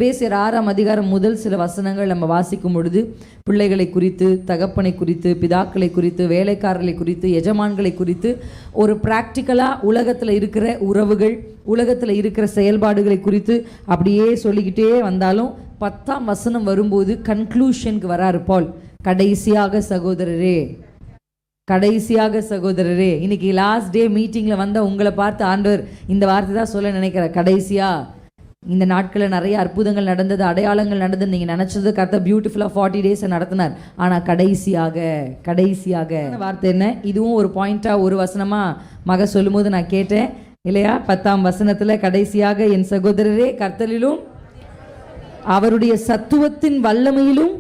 பேசியர் 6ஆம் அதிகாரம் முதல் சில வசனங்கள் நம்ம வாசிக்கும் பொழுது பிள்ளைகளை குறித்து, தகப்பனை குறித்து, பிதாக்களை குறித்து, வேலைக்காரர்களை குறித்து, எஜமான்களை குறித்து ஒரு ப்ராக்டிக்கலாக உலகத்தில் இருக்கிற உறவுகள், உலகத்தில் இருக்கிற செயல்பாடுகளை குறித்து அப்படியே சொல்லிக்கிட்டே வந்தாலும் 10ஆம் வசனம் வரும்போது கன்க்ளூஷனுக்கு வராரு பால். கடைசியாக சகோதரரே, இன்னைக்கு லாஸ்ட் டே மீட்டிங்கில் வந்த உங்களை பார்த்து ஆண்டவர் இந்த வார்த்தை தான் சொல்ல நினைக்கிறார். கடைசியாக இந்த நாட்களில் நிறைய அற்புதங்கள் நடந்தது, அடையாளங்கள் நடந்தது, நீங்கள் நினச்சது கர்த்தர் பியூட்டிஃபுல்லாக 40 டேஸை நடத்தினார். ஆனால் கடைசியாக வார்த்தை என்ன? இதுவும் ஒரு பாயிண்ட்டாக ஒரு வசனமாக மக சொல்லும்போது நான் கேட்டேன் இல்லையா? 10ஆம் வசனத்தில் கடைசியாக என் சகோதரரே கர்த்தரிலும் அவருடைய சத்துவத்தின் வல்லமையிலும்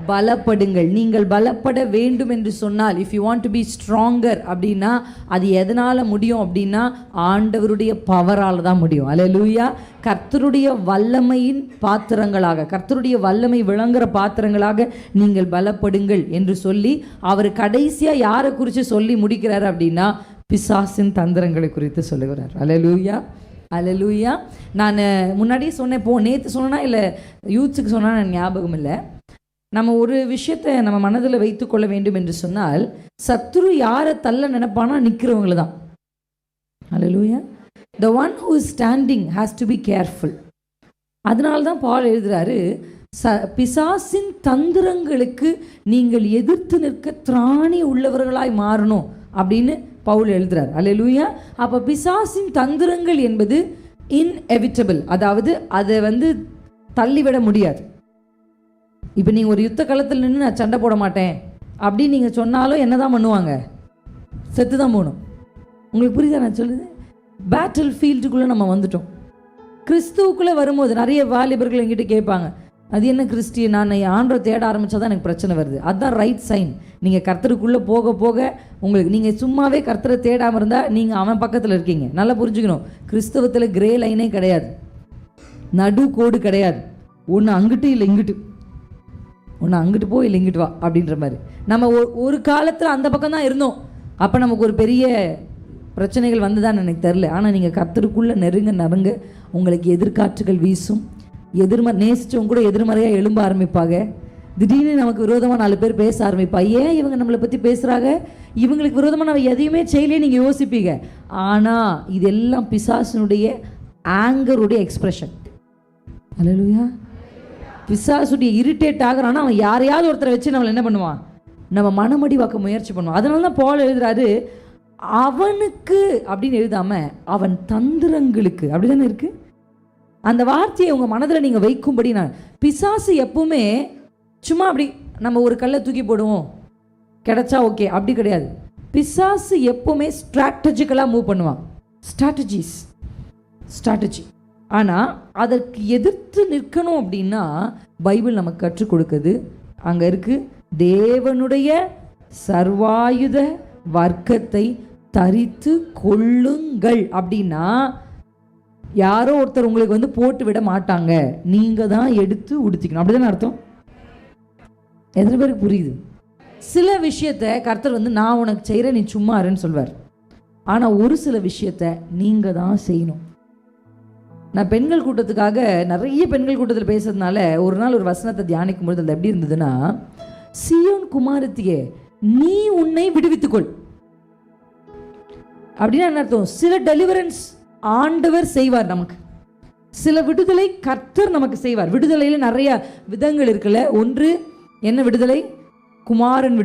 பலப்படுங்கள். நீங்கள் பலப்பட வேண்டும் என்று சொன்னால், if you want to be stronger அப்படின்னா அது எதனால் முடியும் அப்படின்னா ஆண்டவருடைய பவரால் தான் முடியும். அல்லேலூயா. கர்த்தருடைய வல்லமையின் பாத்திரங்களாக, கர்த்தருடைய வல்லமை விளங்குற பாத்திரங்களாக நீங்கள் பலப்படுங்கள் என்று சொல்லி அவர் கடைசியாக யாரை குறித்து சொல்லி முடிக்கிறார் அப்படின்னா பிசாசின் தந்திரங்களை குறித்து சொல்லுகிறார். அல்லேலூயா. நான் முன்னாடியே சொன்னேன், நேற்று சொன்னா இல்லை யூத்ஸுக்கு சொன்னா எனக்கு ஞாபகம் இல்லை. நம்ம ஒரு விஷயத்தை நம்ம மனதில் வைத்து கொள்ள வேண்டும் என்று சொன்னால், சத்துரு யாரை தள்ள நினைப்பானா நிற்கிறவங்கள தான். அல்லேலூயா. The one who is standing has to be careful. அதனால தான் பால் எழுதுறாரு, பிசாசின் தந்திரங்களுக்கு நீங்கள் எதிர்த்து நிற்க திராணி உள்ளவர்களாய் மாறணும் அப்படின்னு பவுல் எழுதுறார். அல்லேலூயா. அப்போ பிசாசின் தந்திரங்கள் என்பது இன்எவிட்டபிள், அதாவது அதை தள்ளிவிட முடியாது. இப்போ நீங்கள் ஒரு யுத்த களத்தில் நின்று நான் சண்டை போட மாட்டேன் அப்படின்னு நீங்கள் சொன்னாலும் என்ன தான் பண்ணுவாங்க? செத்து தான் போகணும். உங்களுக்கு புரியுதா நான் சொல்லுது? பேட்டில் ஃபீல்டுக்குள்ளே நம்ம வந்துட்டோம். கிறிஸ்துவுக்குள்ளே வரும்போது நிறைய வாலிபர்கள் எங்கிட்ட கேட்பாங்க, அது என்ன கிறிஸ்டி, நான் ஆண்டவரை தேட ஆரம்பித்தா தான் எனக்கு பிரச்சனை வருது. அதுதான் ரைட் சைன். நீங்கள் கர்த்தருக்குள்ளே போக போக உங்களுக்கு, நீங்கள் சும்மாவே கர்த்தரை தேடாமல் இருந்தால் நீங்கள் அவன் பக்கத்தில் இருக்கீங்க. நல்லா புரிஞ்சுக்கணும், கிறிஸ்தவத்தில் கிரே லைனே கிடையாது, நடு கோடு கிடையாது. ஒன்று அங்கிட்டு இல்லை இங்கிட்டு, ஒன்று அங்கிட்டு போ இல்லை இங்கிட்டு வா அப்படின்ற மாதிரி. நம்ம ஒரு காலத்தில் அந்த பக்கம் தான் இருந்தோம். அப்போ நமக்கு ஒரு பெரிய பிரச்சனைகள் வந்துதான் எனக்கு தெரில. ஆனால் நீங்கள் கர்த்தருக்குள்ளே நெருங்க உங்களுக்கு எதிர்காற்றுகள் வீசும். நேசிச்சவங்க கூட எதிர்மறையாக எழும்ப ஆரம்பிப்பாங்க. திடீர்னு நமக்கு விரோதமாக 4 பேர் பேச ஆரம்பிப்பா. ஏன் இவங்க நம்மளை பற்றி பேசுகிறாங்க? இவங்களுக்கு விரோதமாக நம்ம எதையுமே செய்யலையே நீங்கள் யோசிப்பீங்க. ஆனால் இதெல்லாம் பிசாசினுடைய ஆங்கருடைய எக்ஸ்பிரஷன். அல்லேலூயா. பிசாசுடைய இரிட்டேட் ஆகிறான்னா அவன் யாரையாவது ஒருத்தரை வச்சு நம்மளை என்ன பண்ணுவான்? நம்ம மனமடி வாக்க முயற்சி பண்ணுவான். அதனால தான் பால் எழுதுறாரு, அவனுக்கு அப்படின்னு எழுதாமல் அவன் தந்திரங்களுக்கு, அப்படி தானே இருக்குது. அந்த வார்த்தையை உங்கள் மனதில் நீங்கள் வைக்கும்படி, நான் பிசாசு எப்பவுமே சும்மா அப்படி நம்ம ஒரு கல்லை தூக்கி போடுவோம் கிடைச்சா ஓகே அப்படி கிடையாது. பிசாசு எப்பவுமே ஸ்ட்ராட்டஜிக்கலாக மூவ் பண்ணுவான். ஸ்ட்ராட்டஜி. ஆனால் அதற்கு எதிர்த்து நிற்கணும் அப்படின்னா பைபிள் நமக்கு கற்றுக் கொடுக்குது. அங்கே இருக்குது, தேவனுடைய சர்வாயுத வர்க்கத்தை தரித்து கொள்ளுங்கள். அப்படின்னா யாரோ ஒருத்தர் உங்களுக்கு போட்டு விட மாட்டாங்க, நீங்கள் தான் எடுத்து உடுத்திக்கணும். அப்படிதானே அர்த்தம்? எத்தனை பேருக்கு புரியுது? சில விஷயத்தை கர்த்தர் நான் உனக்கு செய்கிறேன், நீ சும்மா இருன்னு சொல்வார். ஆனால் ஒரு சில விஷயத்தை நீங்கள் தான் செய்யணும். நான் பெண்கள் கூட்டத்துக்காக நிறைய பெண்கள் கூட்டத்தில் பேசுறதுனால ஒரு நாள் ஒரு வசனத்தை தியானிக்கும் பொழுது அது எப்படி இருந்ததுன்னா, சீயோன் குமாரத்தியே நீ உன்னை விடுவித்துக்கொள் அப்படின்னா என்ன அர்த்தம்? சில டெலிவரன்ஸ் ஆண்டவர் செய்வார், நமக்கு சில விடுதலை கர்த்தர் நமக்கு செய்வார். விடுதலையில் நிறைய விதங்கள் இருக்குல்ல. ஒன்று என்ன விடுதலை? குமாரன்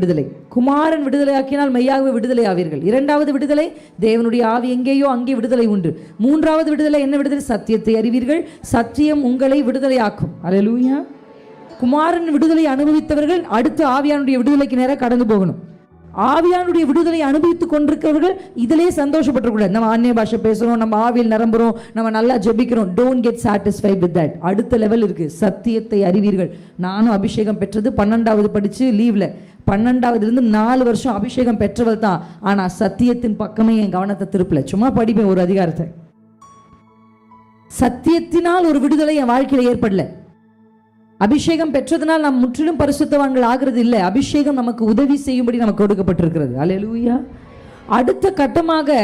விடுதலை ஆக்கினால் மெய்யாகவே விடுதலை ஆவீர்கள். 2வது விடுதலை, தேவனுடைய ஆவி எங்கேயோ அங்கே விடுதலை உண்டு. 3வது விடுதலை என்ன விடுதலை? சத்தியத்தை அறிவீர்கள், சத்தியம் உங்களை விடுதலை ஆக்கும். அல்லேலூயா. குமாரன் விடுதலை அனுபவித்தவர்கள் அடுத்து ஆவியானுடைய விடுதலைக்கு நேராக கடந்து போகணும். ஆவியானுடைய விடுதலை அனுபவித்துக் கொண்டிருக்கிறவர்கள் இதிலே சந்தோஷப்பட்டுக்கூடாது. நம்ம அந்நிய பாஷை பேசுகிறோம், நம்ம ஆவியில் நிரம்புறோம், நம்ம நல்லா ஜெபிக்கிறோம். Don't get satisfied with that. அடுத்த லெவல் இருக்குது, சத்தியத்தை அறிவீர்கள். நானும் அபிஷேகம் பெற்றது 12வது படித்து லீவில், 12வதுலேருந்து 4 வருஷம் அபிஷேகம் பெற்றவள் தான். ஆனால் சத்தியத்தின் பக்கமே என் கவனத்தை திருப்பல. சும்மா படிப்பேன் ஒரு அதிகாரத்தை. சத்தியத்தினால் ஒரு விடுதலை என் வாழ்க்கையில் ஏற்படல. அபிஷேகம் பெற்றதனால் நாம் முற்றிலும் பரிசுத்தவான்கள் ஆகிறது இல்லை. அபிஷேகம் நமக்கு உதவி செய்யும்படி நமக்கு கொடுக்கப்பட்டிருக்கிறது. அல்லேலூயா. அடுத்த கட்டமாக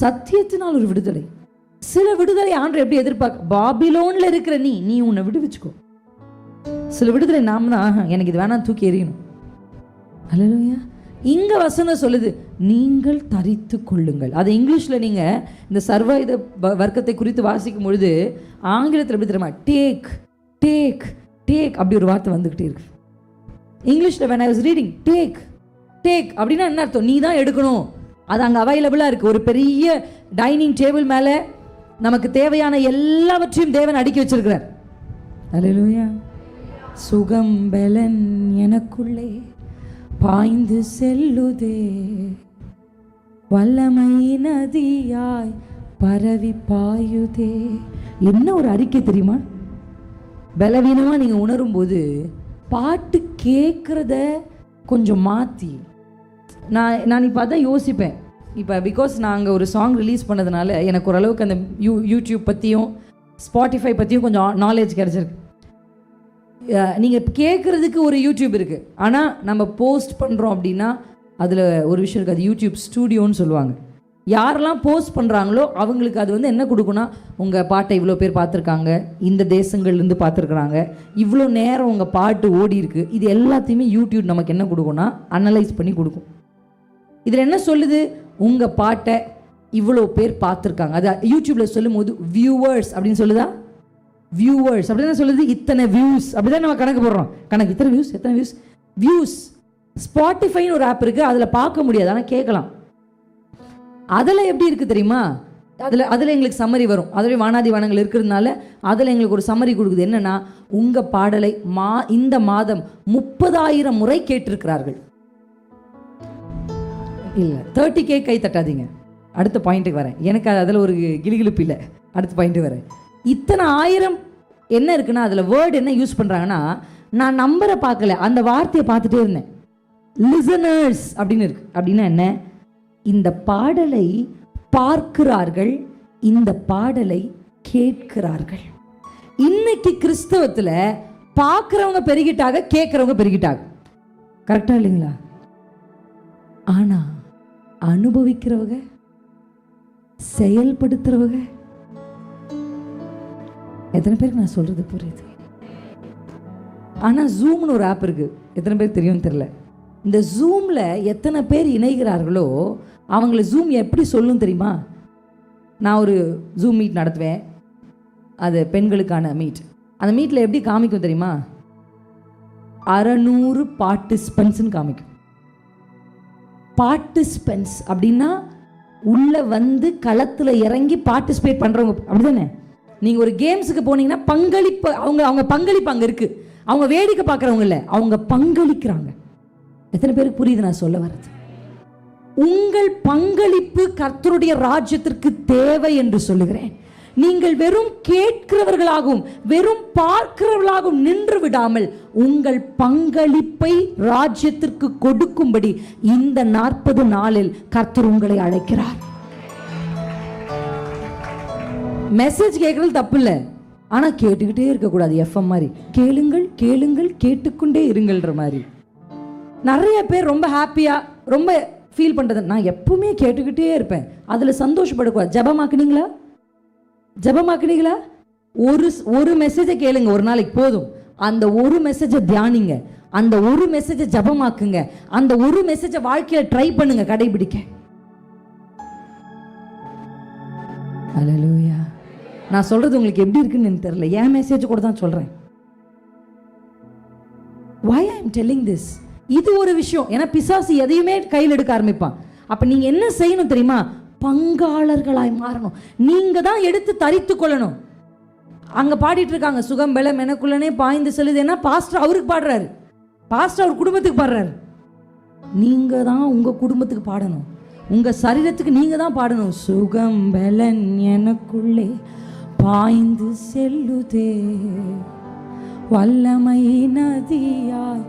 சத்தியத்தினால் ஒரு விடுதலை. சில விடுதலை ஆண்டவர் எப்படி எதிர்பார்க்க, பாபிலோன்ல இருக்கிற நீ உன்னை விடுவிச்சுக்கோ. சில விடுதலை நாம தான் எனக்கு இது வேணாம் தூக்கி எறியணும். அல்லேலூயா. இங்க வசனம் சொல்லுது நீங்கள் தரித்து கொள்ளுங்கள். அது இங்கிலீஷ்ல நீங்க இந்த சர்வாயுத வர்க்கத்தை குறித்து வாசிக்கும் பொழுது ஆங்கிலத்தில் எப்படி தெரியுமா, டேக் டேக் டேக் அப்படி ஒரு வார்த்தை வந்துகிட்டே இருக்கு இங்கிலீஷ்ல. when I was reading take take அப்படின்னா என்ன அர்த்தம், நீ தான் எடுக்கணும். அது அங்கே அவைலபிளாக இருக்குது. ஒரு பெரிய டைனிங் டேபிள் மேலே நமக்கு தேவையான எல்லாவற்றையும் தேவன் அடுக்கி வச்சிருக்கிறார். அல்லேலூயா. சுகம் பலன் எனக்குள்ளே பாய்ந்து செல்லுதே, வல்லமை நதியாய் பரவி பாயுதே. என்ன ஒரு அறிக்கை தெரியுமா? பலவீனமாக நீங்கள் உணரும் போது பாட்டு கேட்குறத கொஞ்சம் மாற்றி, நான் இப்போ அதான் யோசிப்பேன். இப்போ பிகாஸ் நாங்கள் ஒரு சாங் ரிலீஸ் பண்ணதுனால எனக்கு ஓரளவுக்கு அந்த யூடியூப் பற்றியும் ஸ்பாட்டிஃபை பற்றியும் கொஞ்சம் நாலேஜ் கிடச்சிருக்கு. நீங்கள் கேட்குறதுக்கு ஒரு யூடியூப் இருக்குது, ஆனால் நம்ம போஸ்ட் பண்ணுறோம் அப்படின்னா அதில் ஒரு விஷயம் இருக்குது, அது யூடியூப் ஸ்டூடியோன்னு சொல்லுவாங்க. யாரெல்லாம் போஸ்ட் பண்ணுறாங்களோ அவங்களுக்கு அது வந்து என்ன கொடுக்குன்னா, உங்கள் பாட்டை இவ்வளோ பேர் பார்த்துருக்காங்க, இந்த தேசங்கள்லேருந்து பார்த்துருக்குறாங்க, இவ்வளோ நேரம் உங்கள் பாட்டு ஓடி இருக்குது, இது எல்லாத்தையுமே யூடியூப் நமக்கு என்ன கொடுக்குன்னா அனலைஸ் பண்ணி கொடுக்கும். இதில் என்ன சொல்லுது, உங்கள் பாட்டை இவ்வளோ பேர் பார்த்துருக்காங்க. அது யூடியூப்பில் சொல்லும் போது வியூவர்ஸ் அப்படின்னு சொல்லுதா, வியூவர்ஸ் அப்படின்னு சொல்லுது, இத்தனை வியூஸ் அப்படி தான் நம்ம கணக்கு போடுறோம். கணக்கு இத்தனை வியூஸ் எத்தனை வியூஸ் வியூஸ். ஸ்பாட்டிஃபைன்னு ஒரு ஆப் இருக்குது, அதில் பார்க்க முடியாது ஆனால் கேட்கலாம். அதில் எப்படி இருக்குது தெரியுமா, அதில் எங்களுக்கு சம்மரி வரும். அதில் வானாதி வானங்கள் இருக்கிறதுனால அதில் எங்களுக்கு ஒரு சம்மரி கொடுக்குது. என்னென்னா, உங்கள் பாடலை இந்த மாதம் 30,000 முறை கேட்டிருக்கிறார்கள். இல்லை 30K கை தட்டாதீங்க. அடுத்த பாயிண்ட்டுக்கு வரேன். எனக்கு அதில் ஒரு கிளிகிழிப்பு இல்லை. அடுத்த பாயிண்ட்டு வரேன். இத்தனை 1000 என்ன இருக்குன்னா, அதில் வேர்டு என்ன யூஸ் பண்ணுறாங்கன்னா, நான் நம்பரை பார்க்கல, அந்த வார்த்தையை பார்த்துட்டே இருந்தேன். லிசனர்ஸ் அப்படின்னு இருக்கு. அப்படின்னா என்ன, இந்த பாடலை பார்க்கிறார்கள், இந்த பாடலை கேட்கிறார்கள். இன்னைக்கு கிறிஸ்தவத்தில் பார்க்குறவங்க பெருகிட்டாங்க, கேட்குறவங்க பெருகிட்டாங்க. கரெக்டா இல்லைங்களா? ஆனா அனுபவிக்கிறவங்க, செயல்படுத்துறவங்க எத்தனை பேருக்கு நான் சொல்றது புரியுது? ஆனா ஜூம்னு ஒரு ஆப் இருக்கு, எத்தனை பேருக்கு தெரியும் தெரியல. இந்த ஜூம்ல எத்தனை பேர் இணைகிறார்களோ அவங்கள ஜூம் எப்படி சொல்லும் தெரியுமா? நான் ஒரு ஜூம் மீட் நடத்துவேன், அது பெண்களுக்கான மீட். அந்த மீட்டில் எப்படி காமிக்கும் தெரியுமா? 600 பார்ட்டிசிபென்ட்ஸ்ன்னு காமிக்கும். பார்ட்டிசிபென்ட்ஸ் அப்படின்னா உள்ள வந்து களத்தில் இறங்கி பார்ட்டிசிபேட் பண்ணுறவங்க, அப்படிதானே? நீங்கள் ஒரு கேம்ஸுக்கு போனீங்கன்னா பங்களிப்பு, அவங்க பங்களிப்பு அங்கே இருக்குது. அவங்க வேடிக்கை பார்க்குறவங்க இல்லை, அவங்க பங்களிக்கிறாங்க. எத்தனை பேருக்கு புரியுது நான் சொல்ல வர்றது? உங்கள் பங்களிப்பு கர்த்தருடைய ராஜ்யத்திற்கு தேவை என்று சொல்லுகிறேன். நீங்கள் வெறும் கேட்கிறவர்களாகவும் வெறும் பார்க்கிறவர்களாகவும் நின்று விடாமல் உங்கள் பங்களிப்பை ராஜ்யத்திற்கு கொடுக்கும்படி இந்த 40 நாளில் கர்த்தர் உங்களை அழைக்கிறார். மெசேஜ் கேட்கறது தப்பு இல்லை, ஆனா கேட்டுக்கிட்டே இருக்கக்கூடாது. எஃப்எம் மாதிரி கேளுங்கள் கேளுங்கள் கேட்டுக்கொண்டே இருங்கள்ன்ற மாதிரி. நிறைய பேர் ரொம்ப ஹாப்பியா ரொம்ப ஃபீல் பண்றது, நான் எப்பவுமே கேட்டுக்கிட்டே இருப்பேன், அதுல சந்தோஷப்படக்கூடாது. ஜபமாக்குனீங்களா? ஜபமாக்குனீங்களா? ஒரு மெசேஜை கேளுங்க ஒரு நாளைக்கு போதும். அந்த ஒரு மெசேஜை தியானிங்க, அந்த ஒரு மெசேஜை ஜபமாக்குங்க, அந்த ஒரு மெசேஜை வாழ்க்கையில ட்ரை பண்ணுங்க, கடைபிடிக்க. அல்லேலூயா. நான் சொல்றது உங்களுக்கு எப்படி இருக்குன்னு எனக்கு தெரியல, என் மெசேஜ் கூட தான் சொல்றேன். why I am telling this? இது ஒரு விஷயம். ஏன்னா பிசாசு எதையுமே கையில் எடுக்க ஆரம்பிப்பான். அப்ப நீங்க என்ன செய்யணும் தெரியுமா? பங்காளர்களாய் மாறணும். நீங்க தான் எடுத்து தரித்து கொள்ளணும். அங்க பாடிட்டு இருக்காங்க, சுகம் பலம் எனக்குள்ளனே பாய்ந்து செல்லுது. என்ன பாஸ்டர் அவருக்கு பாடுறாரு, பாஸ்டர் அவர் குடும்பத்துக்கு பாடுறாரு. நீங்க தான் உங்க குடும்பத்துக்கு பாடணும், உங்க சரீரத்துக்கு நீங்க தான் பாடணும். சுகம் பலன் எனக்குள்ளே பாய்ந்து செல்லுதே, வல்லமை நதியாய்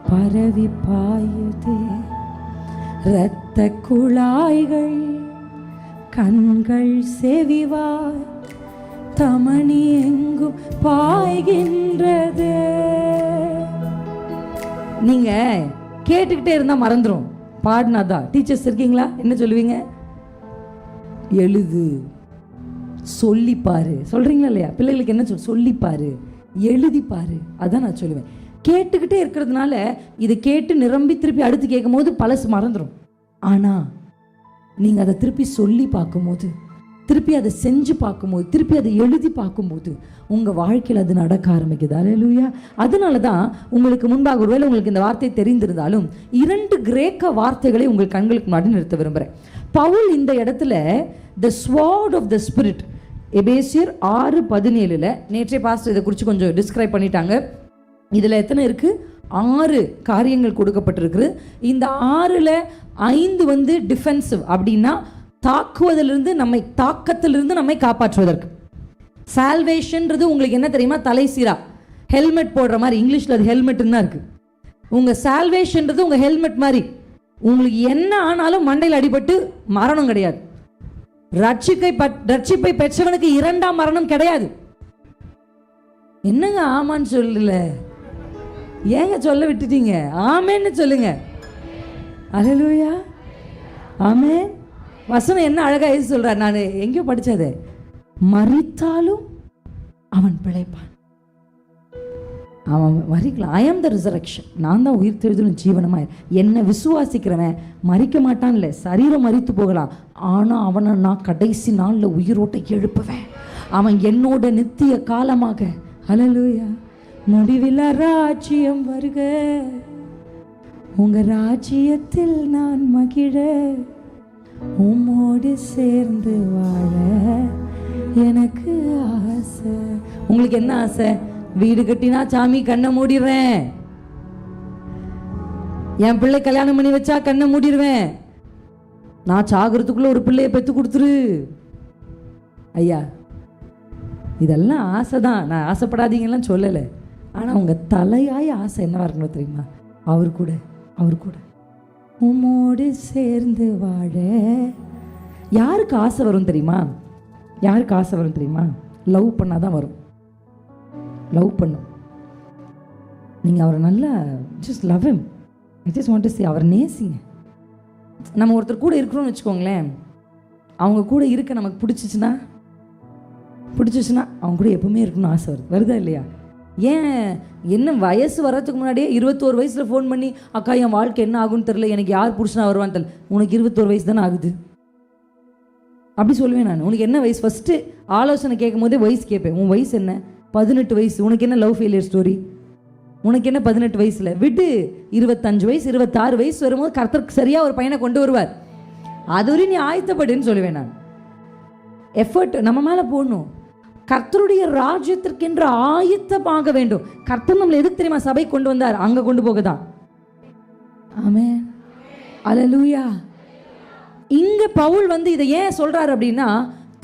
பரவி பாயுதே, இரத்த குழாய்கள் கண்கள் செவிவாய் தமணி எங்கும் பாய்கின்றது. நீங்க கேட்டுக்கிட்டே இருந்தா மறந்துடும், பாடினாதான். டீச்சர்ஸ் இருக்கீங்களா? என்ன சொல்லுவீங்க? எழுது, சொல்லிப்பாரு. சொல்கிறீங்களா இல்லையா? பிள்ளைகளுக்கு என்ன சொல்லிப்பாரு, எழுதிப்பாரு. அதான் நான் சொல்லுவேன். கேட்டுக்கிட்டே இருக்கிறதுனால இதை கேட்டு நிரம்பி திருப்பி அடுத்து கேட்கும் போது பழசு மறந்துடும். ஆனால் நீங்கள் அதை திருப்பி சொல்லி பார்க்கும்போது, திருப்பி அதை செஞ்சு பார்க்கும்போது, திருப்பி அதை எழுதி பார்க்கும்போது உங்கள் வாழ்க்கையில் அது நடக்க ஆரம்பிக்குது. அல்லேலூயா. அதனால தான் உங்களுக்கு முன்பாக ஒருவேளை உங்களுக்கு இந்த வார்த்தை தெரிந்திருந்தாலும் 2 கிரேக்க வார்த்தைகளை உங்கள் கண்களுக்கு முன்னாடி நிறுத்த விரும்புகிறேன். பவுல் இந்த இடத்துல த ஸ்வார்ட் ஆஃப் த ஸ்பிரிட், எபேசியர் 6:17 நேற்றே பாஸ்டர் இதை குறித்து கொஞ்சம் டிஸ்கிரைப் பண்ணிட்டாங்க. இதில் எத்தனை இருக்குது? 6 காரியங்கள் கொடுக்கப்பட்டிருக்கு. இந்த 6ல் 5 டிஃபென்சிவ், அப்படின்னா தாக்குவதிலிருந்து தாக்கத்திலிருந்து நம்மை காப்பாற்றுவதற்கு. சால்வேஷன்றது உங்களுக்கு என்ன தெரியுமா? தலை சீரா ஹெல்மெட் போடுற மாதிரி, இங்கிலீஷில் அது ஹெல்மெட்டுன்னு தான் இருக்குது. உங்கள் சால்வேஷன்றது உங்கள் ஹெல்மெட் மாதிரி. உங்களுக்கு என்ன ஆனாலும் மண்டையில் அடிபட்டு மரணம் கிடையாது. ரட்சிப்பை பெற்றவனுக்கு 2ஆம் மரணம் கிடையாது. என்னங்க ஆமான்னு சொல்லல? ஏங்க சொல்ல விட்டுட்டீங்க? ஆமேன்னு சொல்லுங்க. அல்லேலூயா. ஆமென். வசனம் என்ன அழகா எழுதி சொல்றார். நான் எங்கேயோ படிச்சது, மரித்தாலும் அவன் பிழைப்பான். அவன் மறிக்கலாம். ஐ ஆம் த ரிசரக்ஷன். நான் தான் உயிர் தெழுதலும் ஜீவனமாய். என்னை விசுவாசிக்கிறவன் மறிக்க மாட்டான்ல, சரீரம் மறித்து போகலாம், ஆனால் அவனை நான் கடைசி நாளில் உயிரோட்டை எழுப்புவேன். அவன் என்னோட நித்திய காலமாக. அல்லேலூயா. முடிவில்லா ராஜ்யம் வருக, உங்க ராஜ்யத்தில் நான் மகிழ, உம்மோடு சேர்ந்து வாழ எனக்கு ஆசை. உங்களுக்கு என்ன ஆசை? வீடு கட்டினா சாமி கண்ணை மூடிடுறேன், என் பிள்ளை கல்யாணம் பண்ணி வச்சா கண்ணை மூடிடுவேன், நான் சாகிறதுக்குள்ள ஒரு பிள்ளையை பெற்று கொடுத்துரு. ஐயா, இதெல்லாம் ஆசை தான், நான் ஆசைப்படாதீங்கலாம் சொல்லலை. ஆனால் உங்கள் தலையாய ஆசை என்னவா இருக்கணும் தெரியுமா? அவர் கூட உம்மோடு சேர்ந்து வாழ. யாருக்கு ஆசை வரும் தெரியுமா? யாருக்கு ஆசை வரும் தெரியுமா? லவ் பண்ணாதான் வரும். லவ் பண்ணும். நீங்கள் அவரை நல்லா just love him. I just want to say, அவரை நேசிங்க. நம்ம ஒருத்தர் கூட இருக்கிறோம்னு வச்சுக்கோங்களேன், அவங்க கூட இருக்க நமக்கு பிடிச்சிச்சுன்னா அவங்க கூட எப்பவுமே இருக்கணும்னு ஆசை வருதா இல்லையா? ஏன் என்ன வயசு வர்றதுக்கு முன்னாடியே 21 வயசில் ஃபோன் பண்ணி, அக்கா என் வாழ்க்கை என்ன ஆகுன்னு தெரில, எனக்கு யார் புருஷனா வருவான்னு தெரியல. உனக்கு 21 வயசு தானே ஆகுது. அப்படி சொல்லுவேன் நான். உனக்கு என்ன வயசு? ஃபஸ்ட்டு ஆலோசனை கேட்கும் போதே வயசு கேட்பேன். உன் வயசு என்ன? 18 வயசு. உனக்கு என்ன லவ் ஃபெயிலியர் ஸ்டோரி? உனக்கு என்ன 18 வயசில்? விட்டு 25 வயசு 26 வயசு வரும்போது கர்த்தருக்கு சரியாக ஒரு பையனை கொண்டு வருவார். அதுவரை நீ ஆயத்தப்படுன்னு சொல்லுவேன் நான். எஃபர்ட் நம்ம மேலே போடணும். கர்த்தருடைய ராஜ்யத்திற்கென்று ஆயத்தமாக வேண்டும். கர்த்தர் நம்மளை எதுக்கு தெரியுமா சபை கொண்டு வந்தார்? அங்கே கொண்டு போக தான். ஆமென். அல்லேலூயா. இங்கே பவுல் இதை ஏன் சொல்கிறார் அப்படின்னா,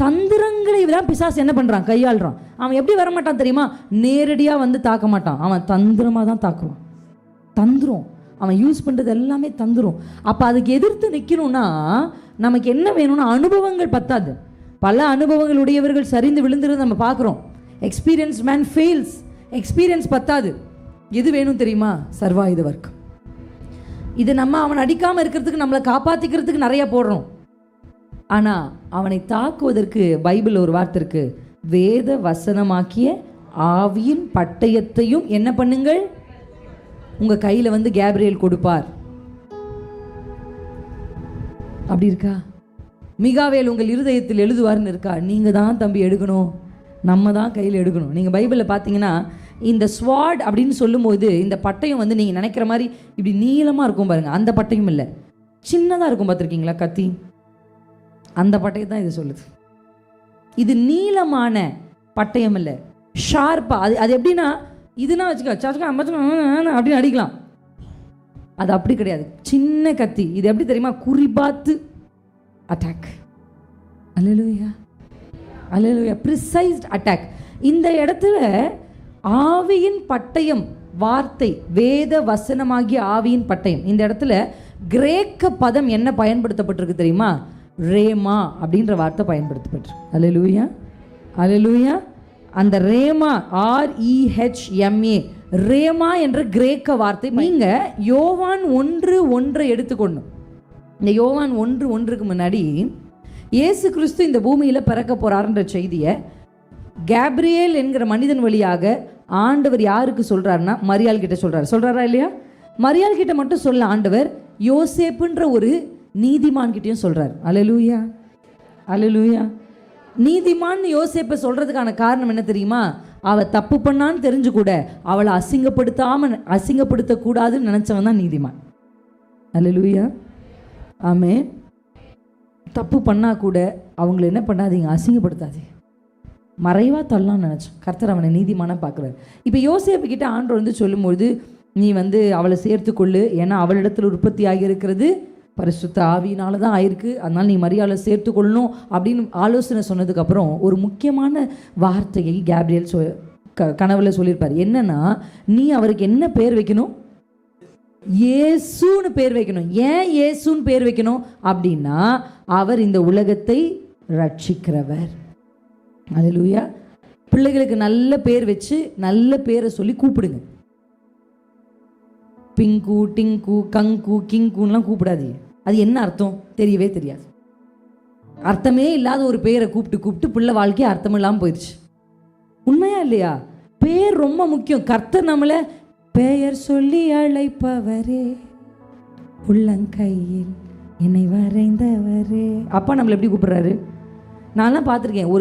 தந்திரங்களை தான் பிசாசு என்ன பண்ணுறான்? கையாளுறான். அவன் எப்படி வரமாட்டான் தெரியுமா? நேரடியாக தாக்க மாட்டான். அவன் தந்திரமாக தான் தாக்குவான். தந்திரம். அவன் யூஸ் பண்ணுறது எல்லாமே தந்திரம். அப்போ அதுக்கு எதிர்த்து நிற்கணும்னா நமக்கு என்ன வேணும்னா அனுபவங்கள் பத்தாது. பல அனுபவங்கள் உடையவர்கள் சரிந்து விழுந்துருந்து நம்ம பார்க்குறோம். Experience man fails. எக்ஸ்பீரியன்ஸ் பத்தாது. எது வேணும் தெரியுமா? சர்வாயுத வர்க்கம். இது நம்ம அவன் அடிக்காமல் இருக்கிறதுக்கு, நம்மளை காப்பாற்றிக்கிறதுக்கு நிறைய போடுறோம். ஆனால் அவனை தாக்குவதற்கு பைபிள் ஒரு வார்த்தை இருக்கு, வேத வசனமாக்கிய ஆவியின் பட்டயத்தையும் என்ன பண்ணுங்கள்? உங்கள் கையில் கேப்ரியேல் கொடுப்பார். அப்படி இருக்கா? மிகாவேல் உங்கள் இருதயத்தில் எழுதுவார்னு இருக்கா? நீங்கள் தான் தம்பி எடுக்கணும், நம்ம தான் கையில் எடுக்கணும். நீங்கள் பைபிளில் பார்த்தீங்கன்னா இந்த ஸ்வாட் அப்படின்னு சொல்லும்போது இந்த பட்டயம் நீங்கள் நினைக்கிற மாதிரி இப்படி நீளமாக இருக்கும் பாருங்கள். அந்த பட்டயம் இல்லை, சின்னதாக இருக்கும். பார்த்துருக்கீங்களா கத்தி? அந்த பட்டயம் தான் இது சொல்லுது. இது நீளமான பட்டயம் இல்லை, ஷார்ப்பாக. அது எப்படின்னா இதுனா வச்சுக்கோ அப்படின்னு அடிக்கலாம். அது அப்படி கிடையாது, சின்ன கத்தி. இது எப்படி தெரியுமா? குறிபாத்து அட்டாக். அல்லேலூயா. அல்லேலூயா. ப்ரிசைஸ்ட் அட்டாக். இந்த இடத்துல ஆவியின் பட்டயம் வார்த்தை, வேத வசனமாகிய ஆவியின் பட்டயம். இந்த இடத்துல கிரேக்க பதம் என்ன பயன்படுத்தப்பட்டிருக்கு தெரியுமா? ரேமா அப்படின்ற வார்த்தை பயன்படுத்தப்பட்டிருக்கு. அல்லேலூயா. அல்லேலூயா. அந்த ரேமா, REHMA, ரேமா என்ற கிரேக்க வார்த்தை. நீங்கள் யோவான் 1:1 எடுத்துக்கொள்ளணும். இந்த யோவான் 1:1 முன்னாடி இயேசு கிறிஸ்து இந்த பூமியில் பிறக்க போறாருன்ற செய்தியை கேப்ரியேல் என்கிற மனிதன் வழியாக ஆண்டவர் யாருக்கு சொல்றாருன்னா மரியாள் கிட்ட சொல்றாரா இல்லையா? மரியாள் கிட்ட மட்டும் சொல்ல ஆண்டவர் யோசேப்புன்ற ஒரு நீதிமான் கிட்டையும் சொல்றார். அல்லேலூயா, அல்லேலூயா. நீதிமான் யோசேப்பை சொல்றதுக்கான காரணம் என்ன தெரியுமா? அவ தப்பு பண்ணான்னு தெரிஞ்சு கூட அவளை அசிங்கப்படுத்தக்கூடாதுன்னு நினைச்சவன் தான் நீதிமான். அல்லேலூயா, ஆமென். தப்பு பண்ணா கூட அவங்களை என்ன பண்ணாதீங்க, அசிங்கப்படுத்தாதீங்க, மறைவா தள்ளலாம்னு நினச்சோம். கர்த்தர் அவனை நீதிமானா பார்க்குறாரு. இப்போ யோசேப்பு கிட்ட ஆண்டவர் சொல்லும்பொழுது நீ அவளை சேர்த்துக்கொள்ளு, ஏன்னா அவளிடத்தில் உற்பத்தி ஆகியிருக்கிறது பரிசுத்த ஆவியினால தான் ஆயிருக்கு, அதனால் நீ மரியாதை சேர்த்துக்கொள்ளணும் அப்படின்னு ஆலோசனை சொன்னதுக்கப்புறம் ஒரு முக்கியமான வார்த்தையை கேப்ரியேல் கனவுல சொல்லியிருப்பார். என்னன்னா, நீ அவருக்கு என்ன பேர் வைக்கணும்? இயேசுன்னு பேர் வைக்கணும். ஏன் இயேசுன்னு பேர் வைக்கணும் அப்படின்னா, அவர் இந்த உலகத்தை ரட்சிக்கிறவர். அல்லேலூயா. பிள்ளைகளுக்கு நல்ல பேர் வச்சு நல்ல பேரை சொல்லி கூப்பிடுங்க. பிங்கு, டிங்கு, கங்கு, கிங்குலாம் கூப்பிடாதீங்க. அது என்ன அர்த்தம் தெரியவே தெரியாது. அர்த்தமே இல்லாத ஒரு பேரை கூப்பிட்டு பிள்ளை வாழ்க்கையை அர்த்தம் இல்லாமல் போயிடுச்சு. உண்மையா இல்லையா? பேர் ரொம்ப முக்கியம். கர்த்தர் நம்மளை பெயர் சொல்லி அழைப்பவரே, உள்ளங்கையில் என்னை வரைந்தவரே. அப்பா நம்மளை எப்படி கூப்பிடுறாரு? நான்லாம் பார்த்துருக்கேன்.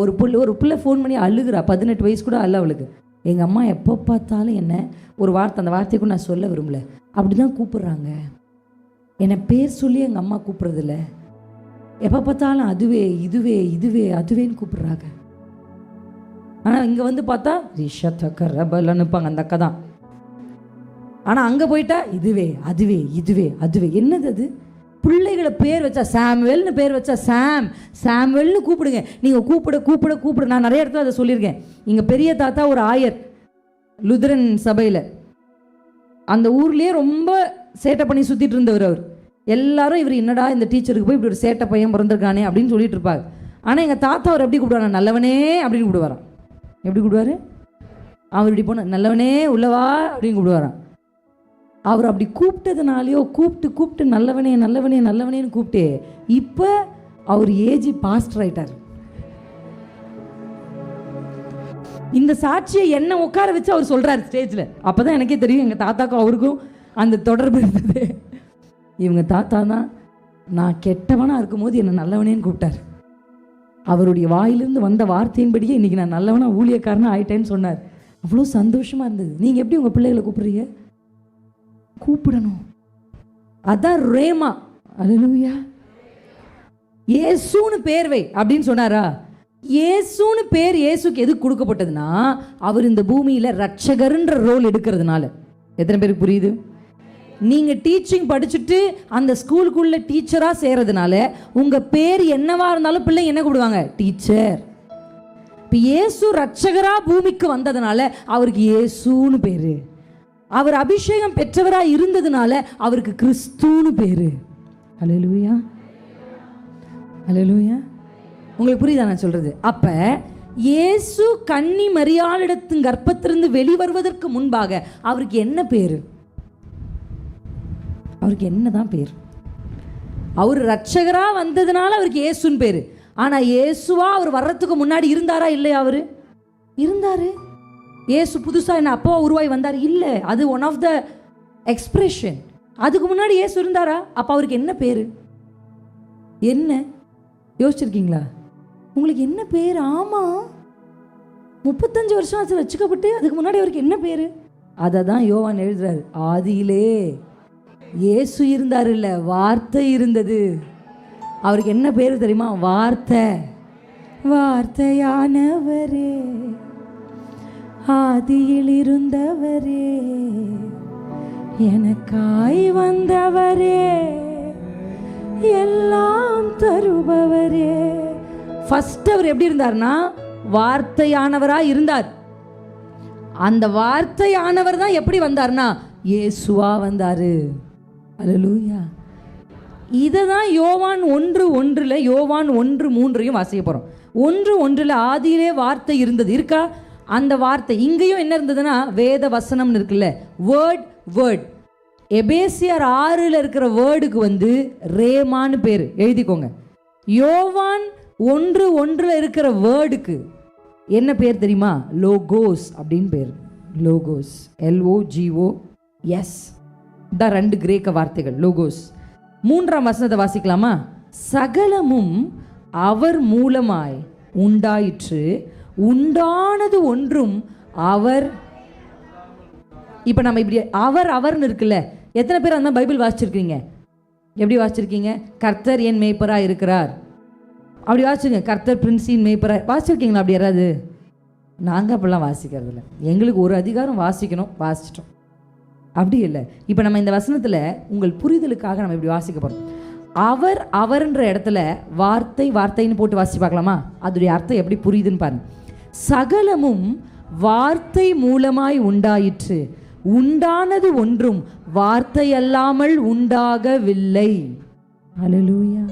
ஒரு பிள்ளை ஃபோன் பண்ணி அழுகிறா, 18 வயசு கூட அல்ல அவளுக்கு. எங்கள் அம்மா எப்போ பார்த்தாலும் என்ன ஒரு வார்த்தை, அந்த வார்த்தையை கூட நான் சொல்ல விரும்பல, அப்படி தான் கூப்பிட்றாங்க. என்னை பேர் சொல்லி எங்கள் அம்மா கூப்பிட்றதில்ல, எப்போ பார்த்தாலும் அதுவே இதுவே இதுவே அதுவேன்னு கூப்பிட்றாங்க. ஆனால் இங்கே பார்த்தா ரிஷத்தக்க ரபலன்னுப்பாங்க அந்த அக்கா தான். ஆனால் அங்கே போயிட்டா இதுவே அதுவே இதுவே அதுவே. என்னது அது? பிள்ளைகளை பேர் வச்சா சாமுவேல்னு பேர் வச்சா சாமுவேல்னு கூப்பிடுங்க. நீங்கள் கூப்பிட நான் நிறைய இடத்துல அதை சொல்லியிருக்கேன். இங்கே பெரிய தாத்தா ஒரு ஆயர் லுத்ரன் சபையில், அந்த ஊர்லேயே ரொம்ப சேட்டை பண்ணி சுற்றிட்டு இருந்தவர். அவர் எல்லாரும் இவர் என்னடா இந்த டீச்சருக்கு போய் இப்படி ஒரு சேட்டை பையன் பிறந்திருக்கானே அப்படின்னு சொல்லிட்டு இருப்பாங்க. ஆனால் எங்கள் தாத்தா அவர் எப்படி கூப்பிடுவாரா? நல்லவனே அப்படின்னு கூப்பிடுவாராம். எப்படி கூப்பிடுவார்? அவர் இப்படி போன நல்லவனே உள்ளவா அப்படின்னு கூப்பிடுவாராம். அவர் அப்படி கூப்பிட்டதுனாலையோ கூப்பிட்டு நல்லவனே நல்லவனே நல்லவனேன்னு கூப்பிட்டு இப்போ அவர் ஏஜி பாஸ்டர் ஆயிட்டார். இந்த சாட்சியை என்ன உட்கார வச்சு அவர் சொல்றாரு ஸ்டேஜில். அப்போதான் எனக்கே தெரியும் எங்கள் தாத்தாக்கும் அவருக்கும் அந்த தொடர்பு இருந்தது. இவங்க தாத்தா தான் நான் கெட்டவனாக இருக்கும்போது என்னை நல்லவனேன்னு கூப்பிட்டார். அவருடைய வாயிலிருந்து வந்த வார்த்தையின்படியே இன்னைக்கு நான் நல்லவனா ஊழியக்காரனா ஆயிட்டேன்னு சொன்னார். அவ்வளோ சந்தோஷமா இருந்தது. நீங்கள் எப்படி உங்கள் பிள்ளைகளை கூப்பிடுறீங்க? கூப்பிடணும். அதான் ரேமா. அல்லேலூயா. இயேசுன்னு பேர் வை அப்படின்னு சொன்னாரா? இயேசுன்னு பேர் இயேசுக்கு எதுக்கு கொடுக்கப்பட்டதுன்னா, அவர் இந்த பூமியில ரட்சகர்ன்ற ரோல் எடுக்கிறதுனால. எத்தனை பேருக்கு புரியுது? நீங்க டீச்சிங் படிச்சுட்டு அந்த ஸ்கூலுக்குள்ள டீச்சரா சேர்றதுனால உங்க பேர் என்னவா இருந்தாலும் பிள்ளை என்ன கூப்பிடுவாங்க? டீச்சர். இப்போ இயேசு ரட்சகரா பூமிக்கு வந்ததுனால அவருக்கு இயேசுன்னு பேரு. அவர் அபிஷேகம் பெற்றவராக இருந்ததுனால அவருக்கு கிறிஸ்துன்னு பேரு. அல்லேலூயா, அல்லேலூயா. உங்களுக்கு புரியுதா நான் சொல்றது? அப்ப இயேசு கன்னி மரியாளிடத்தின் கர்ப்பத்திலிருந்து வெளிவருவதற்கு முன்பாக அவருக்கு என்ன பேரு? அவருக்கு என்னதான் பேர்? அவர் ரட்சகரா வந்ததுனால அவருக்கு இயேசுன்னு பேரு. ஆனா இயேசுவா அவர் வர்றதுக்கு முன்னாடி இருந்தாரா இல்லையா? அவரு இருந்தாரு. இயேசு புதுசா என்ன அப்பா உருவாய் வந்தார் இல்லை, அது ஒன் ஆஃப் த எக்ஸ்பிரஷன். அதுக்கு முன்னாடி இயேசு இருந்தாரா? அப்ப அவருக்கு என்ன பேரு? என்ன யோசிச்சிருக்கீங்களா? உங்களுக்கு என்ன பேர்? ஆமா, 35 வருஷம் ஆச்சு வச்சுக்கப்பட்டு. அதுக்கு முன்னாடி அவருக்கு என்ன பேரு? அதை தான் யோவான் எழுதுறாரு. ஆதியிலே இயேசு இருந்தார், இல்ல வார்த்தை இருந்தது. அவருக்கு என்ன பேரு தெரியுமா? வார்த்தை. வார்த்தையானவரே, ஆதியில் இருந்தவரே, எனக்காய் வந்தவரே, எல்லாம் தருபவரே. ஃபர்ஸ்ட் அவர் எப்படி இருந்தார்னா வார்த்தையானவரா இருந்தார். அந்த வார்த்தையானவர் தான் எப்படி வந்தார்னா இயேசுவா வந்தாரு. அல்லேலூயா. இதை தான் யோவான் 1:1 யோவான் 1:3 வாசிக்க போறோம். 1:1 ஆதியிலே வார்த்தை இருந்தது. இருக்கா? அந்த வார்த்தை இங்கேயும் என்ன இருந்ததுன்னா வேத வசனம்னு இருக்குல்ல, வேர்ட். எபேசியர் 6 இருக்கிற வேர்டுக்கு ரேமான்னு பேர். எழுதிக்கோங்க. யோவான் 1:1 இருக்கிற வேர்டுக்கு என்ன பேர் தெரியுமா? லோகோஸ் அப்படின்னு பேர். லோகோஸ், LOGOS தான் 2 கிரேக்க வார்த்தைகள். லோகோஸ். 3ஆம் வசனத்தை வாசிக்கலாமா? சகலமும் அவர் மூலமாய் உண்டாயிற்று, உண்டானது ஒன்றும் அவர். இப்போ நம்ம இப்படி அவர்னு இருக்குல்ல, எத்தனை பேர் அந்த பைபிள் வாசிச்சிருக்கீங்க? எப்படி வாசிச்சிருக்கீங்க? கர்த்தர் என் மேய்ப்பராக இருக்கிறார், அப்படி வாசிச்சுங்க. கர்த்தர் பிரின்ஸின் மேய்ப்பராக வாசிச்சிருக்கீங்களா? அப்படி யாராவது? நாங்கள் அப்படிலாம் வாசிக்கிறது இல்லை. எங்களுக்கு ஒரு அதிகாரம் வாசிக்கணும், வாசிச்சிட்டோம். அப்படி இல்லை. இப்போ நம்ம இந்த வசனத்தில் உங்கள் புரிதலுக்காக நம்ம இப்படி வாசிக்க போகிறோம். அவர்ன்ற இடத்துல வார்த்தைன்னு போட்டு வாசி பார்க்கலாமா? அதோடைய அர்த்தம் எப்படி புரியுதுன்னு பாருங்க. சகலமும் வார்த்தை மூலமாய் உண்டாயிற்று, உண்டானது ஒன்றும் வார்த்தை அல்லாமல் உண்டாகவில்லை. அல்லேலூயா.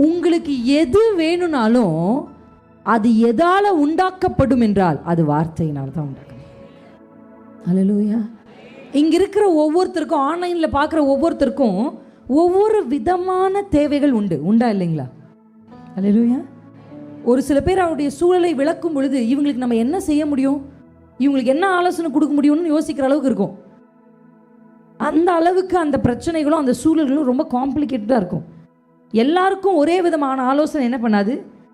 உங்களுக்கு எது வேணும்னாலும் அது எதால உண்டாக்கப்படும் என்றால் அது வார்த்தையினால் தான் உண்டாக்கும். அல்லேலூயா. இங்க இருக்கிற ஒவ்வொருத்தருக்கும், ஆன்லைன்ல பார்க்குற ஒவ்வொருத்தருக்கும் ஒவ்வொரு விதமான தேவைகள் உண்டா இல்லைங்களா? அல்லேலூயா. ஒரு சில பேர் அவருடைய சூழலை விளக்கும் பொழுது இவங்களுக்கு நம்ம என்ன செய்ய முடியும், இவங்களுக்கு என்ன ஆலோசனை கொடுக்க முடியும்னு யோசிக்கிற அளவுக்கு இருக்கும். அந்த அளவுக்கு அந்த பிரச்சனைகளும் அந்த சூழல்களும் ரொம்ப காம்ப்ளிகேட்டடாக இருக்கும். எல்லாருக்கும் ஒரே விதமான ஆலோசனை என்ன பண்ணாது,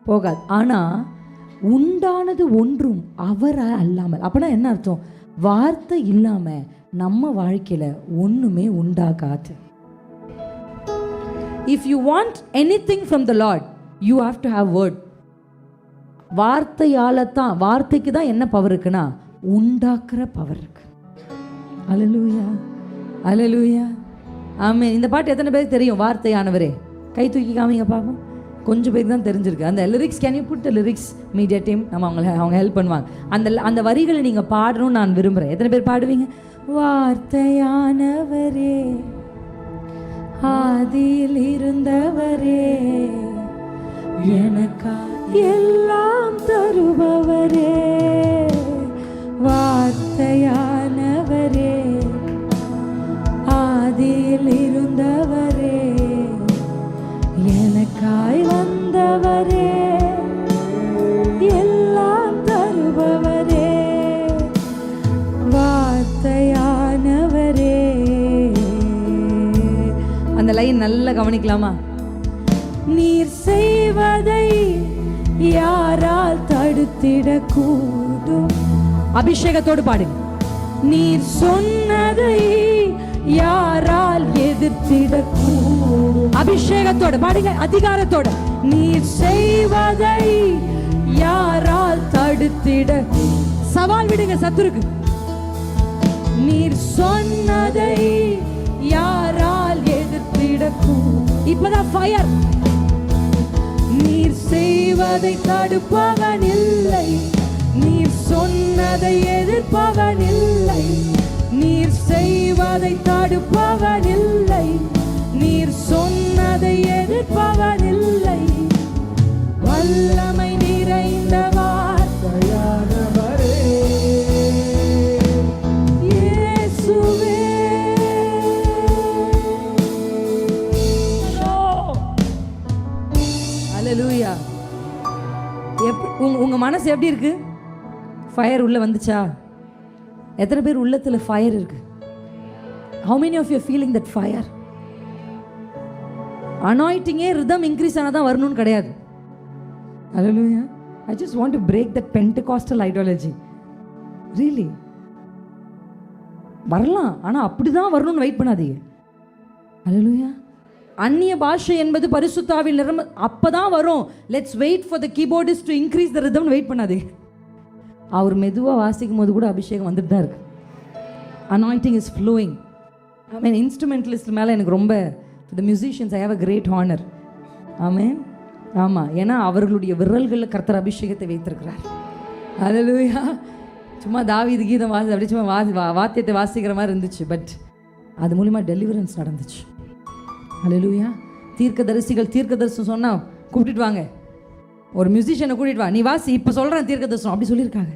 போகாது. ஆனால் உண்டானது ஒன்றும் அவர் அல்லாமல். அப்படின்னா என்ன அர்த்தம்? வார்த்தை இல்லாமல் நம்ம வாழ்க்கையில் ஒன்றுமே உண்டாகாது. If you want anything from the Lord, you have to have word. வார்த்தையால தான், வார்த்தைக்கு தான் என்ன பவர் இருக்குன்னா உண்டாக்குற பவர் இருக்கு. அல்லேலூயா, அல்லேலூயா, ஆமென். இந்த பாட்டு எத்தனை பேருக்கு தெரியும்? வார்த்தையானவரே, கை தூக்கி காமிங்க பாப்போம். கொஞ்சம் பேருக்கு தான் தெரிஞ்சிருக்கு. அந்த lyrics, can you put the lyrics media team? அவங்க ஹெல்ப் பண்ணுவாங்க. அந்த வரிகளை நீங்கள் பாடணும்னு நான் விரும்புகிறேன். எத்தனை பேர் பாடுவீங்க? வார்த்தையானவரே, ஆதியில் இருந்தவரே, எனக்கா எல்லாம் தருபவரே, வார்த்தையானவரே, ஆதியில் இருந்தவரே, எனக்காய் வந்தவரே, எல்லாம் தருபவரே, வார்த்தையானவரே. அந்த லைன் நல்லா கவனிக்கலாமா? நீர் செய்வதை யாரால் தடுத்திடக்கூடும்? அபிஷேகத்தோடு பாடுங்க. நீர் சொன்னதை யாரால் எதிர்த்திடக்கூடும்? அபிஷேகத்தோடு பாடுங்க, அதிகாரத்தோடு. நீர் செய்வதை யாரால் தடுத்திட? சவால் விடுங்க சத்துருக்கு. நீர் சொன்னதை யாரால் எதிர்த்திடக்கூடும்? இப்பதான் ஃபயர். நீர் செய்வதை தடுப்பவன் இல்லை, நீர் சொன்னதை எதிர்ப்பவன் இல்லை, நீர் செய்வதை தடுப்பவன் இல்லை, நீர் சொன்னதை எதிர்ப்பவன் இல்லை, வல்லமை நிறைந்த வார்த்தையானவரே, இயேசுவே. அல்லேலூயா. உங்க மனசு எப்படி இருக்கு? ஃபயர் உள்ள வந்துச்சா? எத்தனை பேர் உள்ளத்துல ஃபயர் இருக்கு? How many of you are feeling that fire? அனாயிட்டிங்கே ரிதம் இன்க்ரீஸ் ஆனதான் வரணும்னு கிடையாது. Hallelujah. I just want to break that Pentecostal ideology. Really. வரலாம், ஆனா அப்படிதான் வரணும்னு வெயிட் பண்ணாதீங்க. Hallelujah. அந்நிய பாஷை என்பது பரிசுத்தாவில் நிரம்ப அப்பதான் வரும். Let's wait for the keyboardist to increase the rhythm wait பண்ணாதீங்க. அவர் மெதுவாக வாசிக்கும் போது கூட அபிஷேகம் வந்துட்டு தான் இருக்கு. Anointing is flowing. I mean instrumentalist மேலே எனக்கு ரொம்ப, the musicians I have a great honour. ஆமென். ஆமாம், ஏன்னா அவர்களுடைய விரல்களில் கர்த்தர் அபிஷேகத்தை வைத்திருக்கிறார். அல்லேலூயா. சும்மா தாவீது கீதம் அப்படி சும்மா வாத்தியத்தை வாசிக்கிற மாதிரி இருந்துச்சு, பட் அது மூலிமா டெலிவரன்ஸ் நடந்துச்சு. அல்லேலூயா. தீர்க்கதரிசனம் சொன்னால் கூப்பிட்டுட்டு வாங்க, ஒரு மியூசிஷியனை கூட்டிட்டு வா, நீ வாசி, இப்போ சொல்கிறேன் தீர்க்கதரிசனம், அப்படி சொல்லியிருக்காங்க.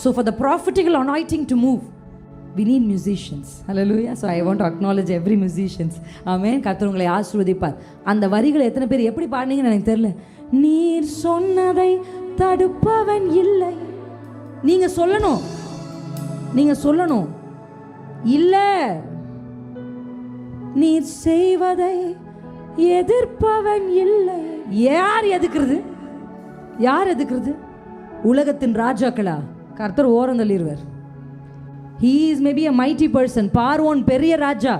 So for the prophetical anointing to move, we need musicians. Hallelujah. So I want to acknowledge every musicians. Amen. கர்த்தர் உங்களை ஆசீர்வதிப்பார். அந்த வரிகளை எத்தனை பேர் எப்படி பாடுனீங்கன்னு எனக்கு தெரியல. நீர் சொன்னதை தடுப்பவன் இல்லை. நீங்க சொல்லணும் இல்ல, நீர் செய்வதை எதிர்ப்பவன் இல்லை. யார் எதுக்குறது? உலகத்தின் ராஜாக்களா? கர்த்தர் ஓரம் தள்ளிடுவார். He is maybe a mighty person. பார்வோன் பெரிய ராஜா,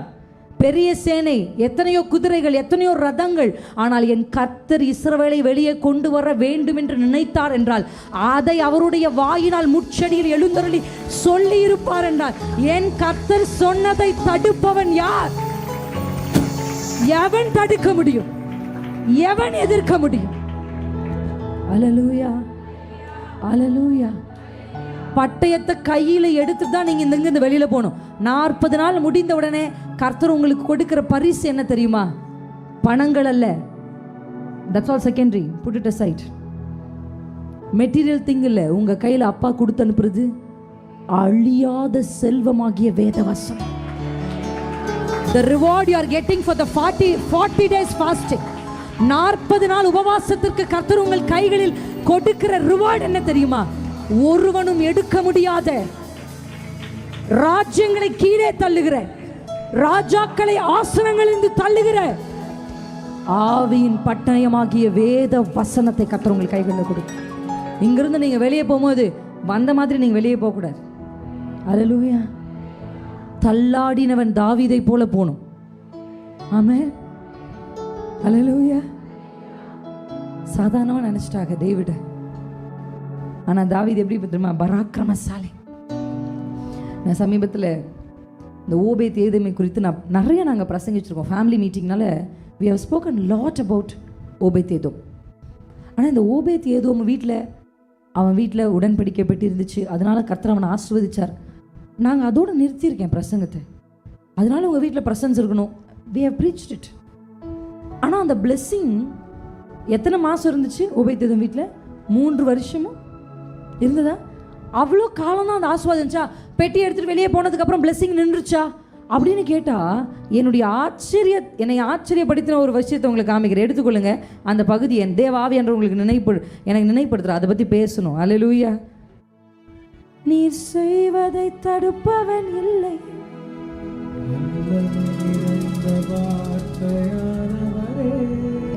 பெரிய சேனை, எத்தனையோ குதிரைகள், எத்தனையோ ரதங்கள். ஆனால் என் கர்த்தர் இஸ்ரவேலை வெளியே கொண்டு வர வேண்டும் என்று நினைத்தார் என்றால் அதை அவருடைய வாயினால் முச்சடியில் எழுந்தருளி சொல்லி இருப்பார் என்றால் என் கர்த்தர் சொன்னதை தடுப்பவன் யார்? எவன் தடுக்க முடியும்? எவன் எதிர்க்க முடியும்? அல்லேலூயா, அல்லேலூயா. பட்டயத்தை கையில் எடுத்து தான் நீங்கள் இங்கிருந்து வெளியில் போகணும். 40 நாள் முடிந்த உடனே கர்த்தர் உங்களுக்கு கொடுக்கிற பரிசு என்ன தெரியுமா? பணங்கள் அல்ல. That's all secondary. Put it aside. Material thing இல்லை. உங்கள் கையில் அப்பா கொடுத்து அனுப்புறது அழியாத செல்வமாகிய வேதவசனம். The reward you are getting for the 40 days fasting, 40 நாள் உபவாசத்திற்கு கர்த்தர் உங்கள் கைகளில் கொடுக்கிற ரிவார்ட் என்ன தெரியுமா? ஒருவனும் எடுக்க முடியாத, ராஜ்யங்களை கீழே தள்ளுகிற, ராஜாக்களை ஆசனங்களிலிருந்து தள்ளுகிற ஆவியின் பட்டயமாகிய வேத வசனத்தை கர்த்தர் உங்கள் கைகளில் கொடுக்கும். இங்கிருந்து நீங்க வெளியே போகும்போது வந்த மாதிரி நீங்க வெளியே போகக்கூடாது. அல்லேலூயா. தள்ளாடினவன் தாவீதை போல போகணும். ஆமென். அல்லேலூயா. சாதாரணமா நினைச்சிட்டாங்க டேவிட. ஆனா தாவீது எப்படி தெரியுமா? பராக்கிரமசாலி. நான் சமீபத்தில் இந்த ஓபேத் ஏதோமை குறித்து நிறைய நாங்கள் பிரசங்கிச்சிருக்கோம். ஃபேமிலி மீட்டிங்னால we have spoken lot about Obed Edom. ஆனால் இந்த ஓபேத் ஏதோம் அவன் வீட்டில் உடன்படிக்கப்பட்டு இருந்துச்சு. அதனால கர்த்தர் அவனை ஆசீர்வதிச்சார். நாங்கள் அதோடு நிறுத்தியிருக்கேன் பிரசங்கத்தை. அதனால உங்கள் வீட்டில் பிரசன்ஸ் இருக்கணும். we have preached it. ஆனால் அந்த blessing எத்தனை மாதம் இருந்துச்சு ஓபேத் ஏதோம் வீட்டில்? 3 வருஷமும் இருந்ததா? அவ்வளோ காலம் தான் அந்த ஆசீர்வாதம் இருந்துச்சா? பெட்டி எடுத்துகிட்டு வெளியே போனதுக்கப்புறம் பிளெஸிங் நின்றுச்சா அப்படின்னு கேட்டால் என்னை ஆச்சரியப்படுத்தின ஒரு விஷயத்தை உங்களுக்கு காமிக்கிறேன். எடுத்துக்கொள்ளுங்க அந்த பகுதி. என் தேவாவி என்று உங்களுக்கு எனக்கு நினைப்படுத்துகிறேன். அதை பற்றி பேசணும். அல்லேலூயா. நீர் செய்வதை தடுப்பவன் இல்லை.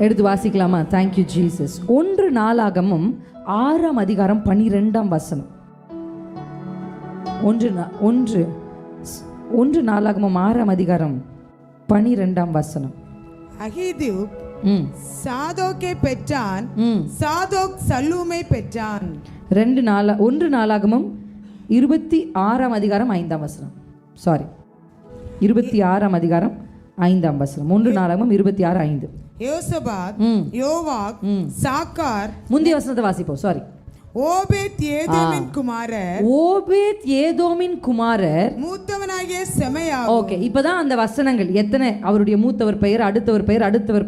எடுத்து வாசிக்கலாமா? Thank you Jesus. 1 நாளாகமம் 6ஆம் அதிகாரம் 12ஆம் வசனம். 1 நாளாகமம் 6ஆம் அதிகாரம் 12ஆம் வசனம். அகிதூப் சாதோக்கை பெற்றான், சாதோக் சல்லூமை பெற்றான். 1 நாளாகமம் 26ஆம் அதிகாரம் 5ஆம் வசனம். 26ஆம் அதிகாரம் 5ஆம் வசனம். 1 நாளாகமம் 26:5. யோசபாத், யோவாக், சாக்கார். முந்தைய வசனத்தை வாசிப்போம். ஓபேத் ஏதோமின் குமாரர் மூத்தவனாகிய செமாயா. ஓகே, இப்பதான் அந்த வசனங்கள் எத்தனை அவருடைய மூத்தவர் பெயர், அடுத்தவர்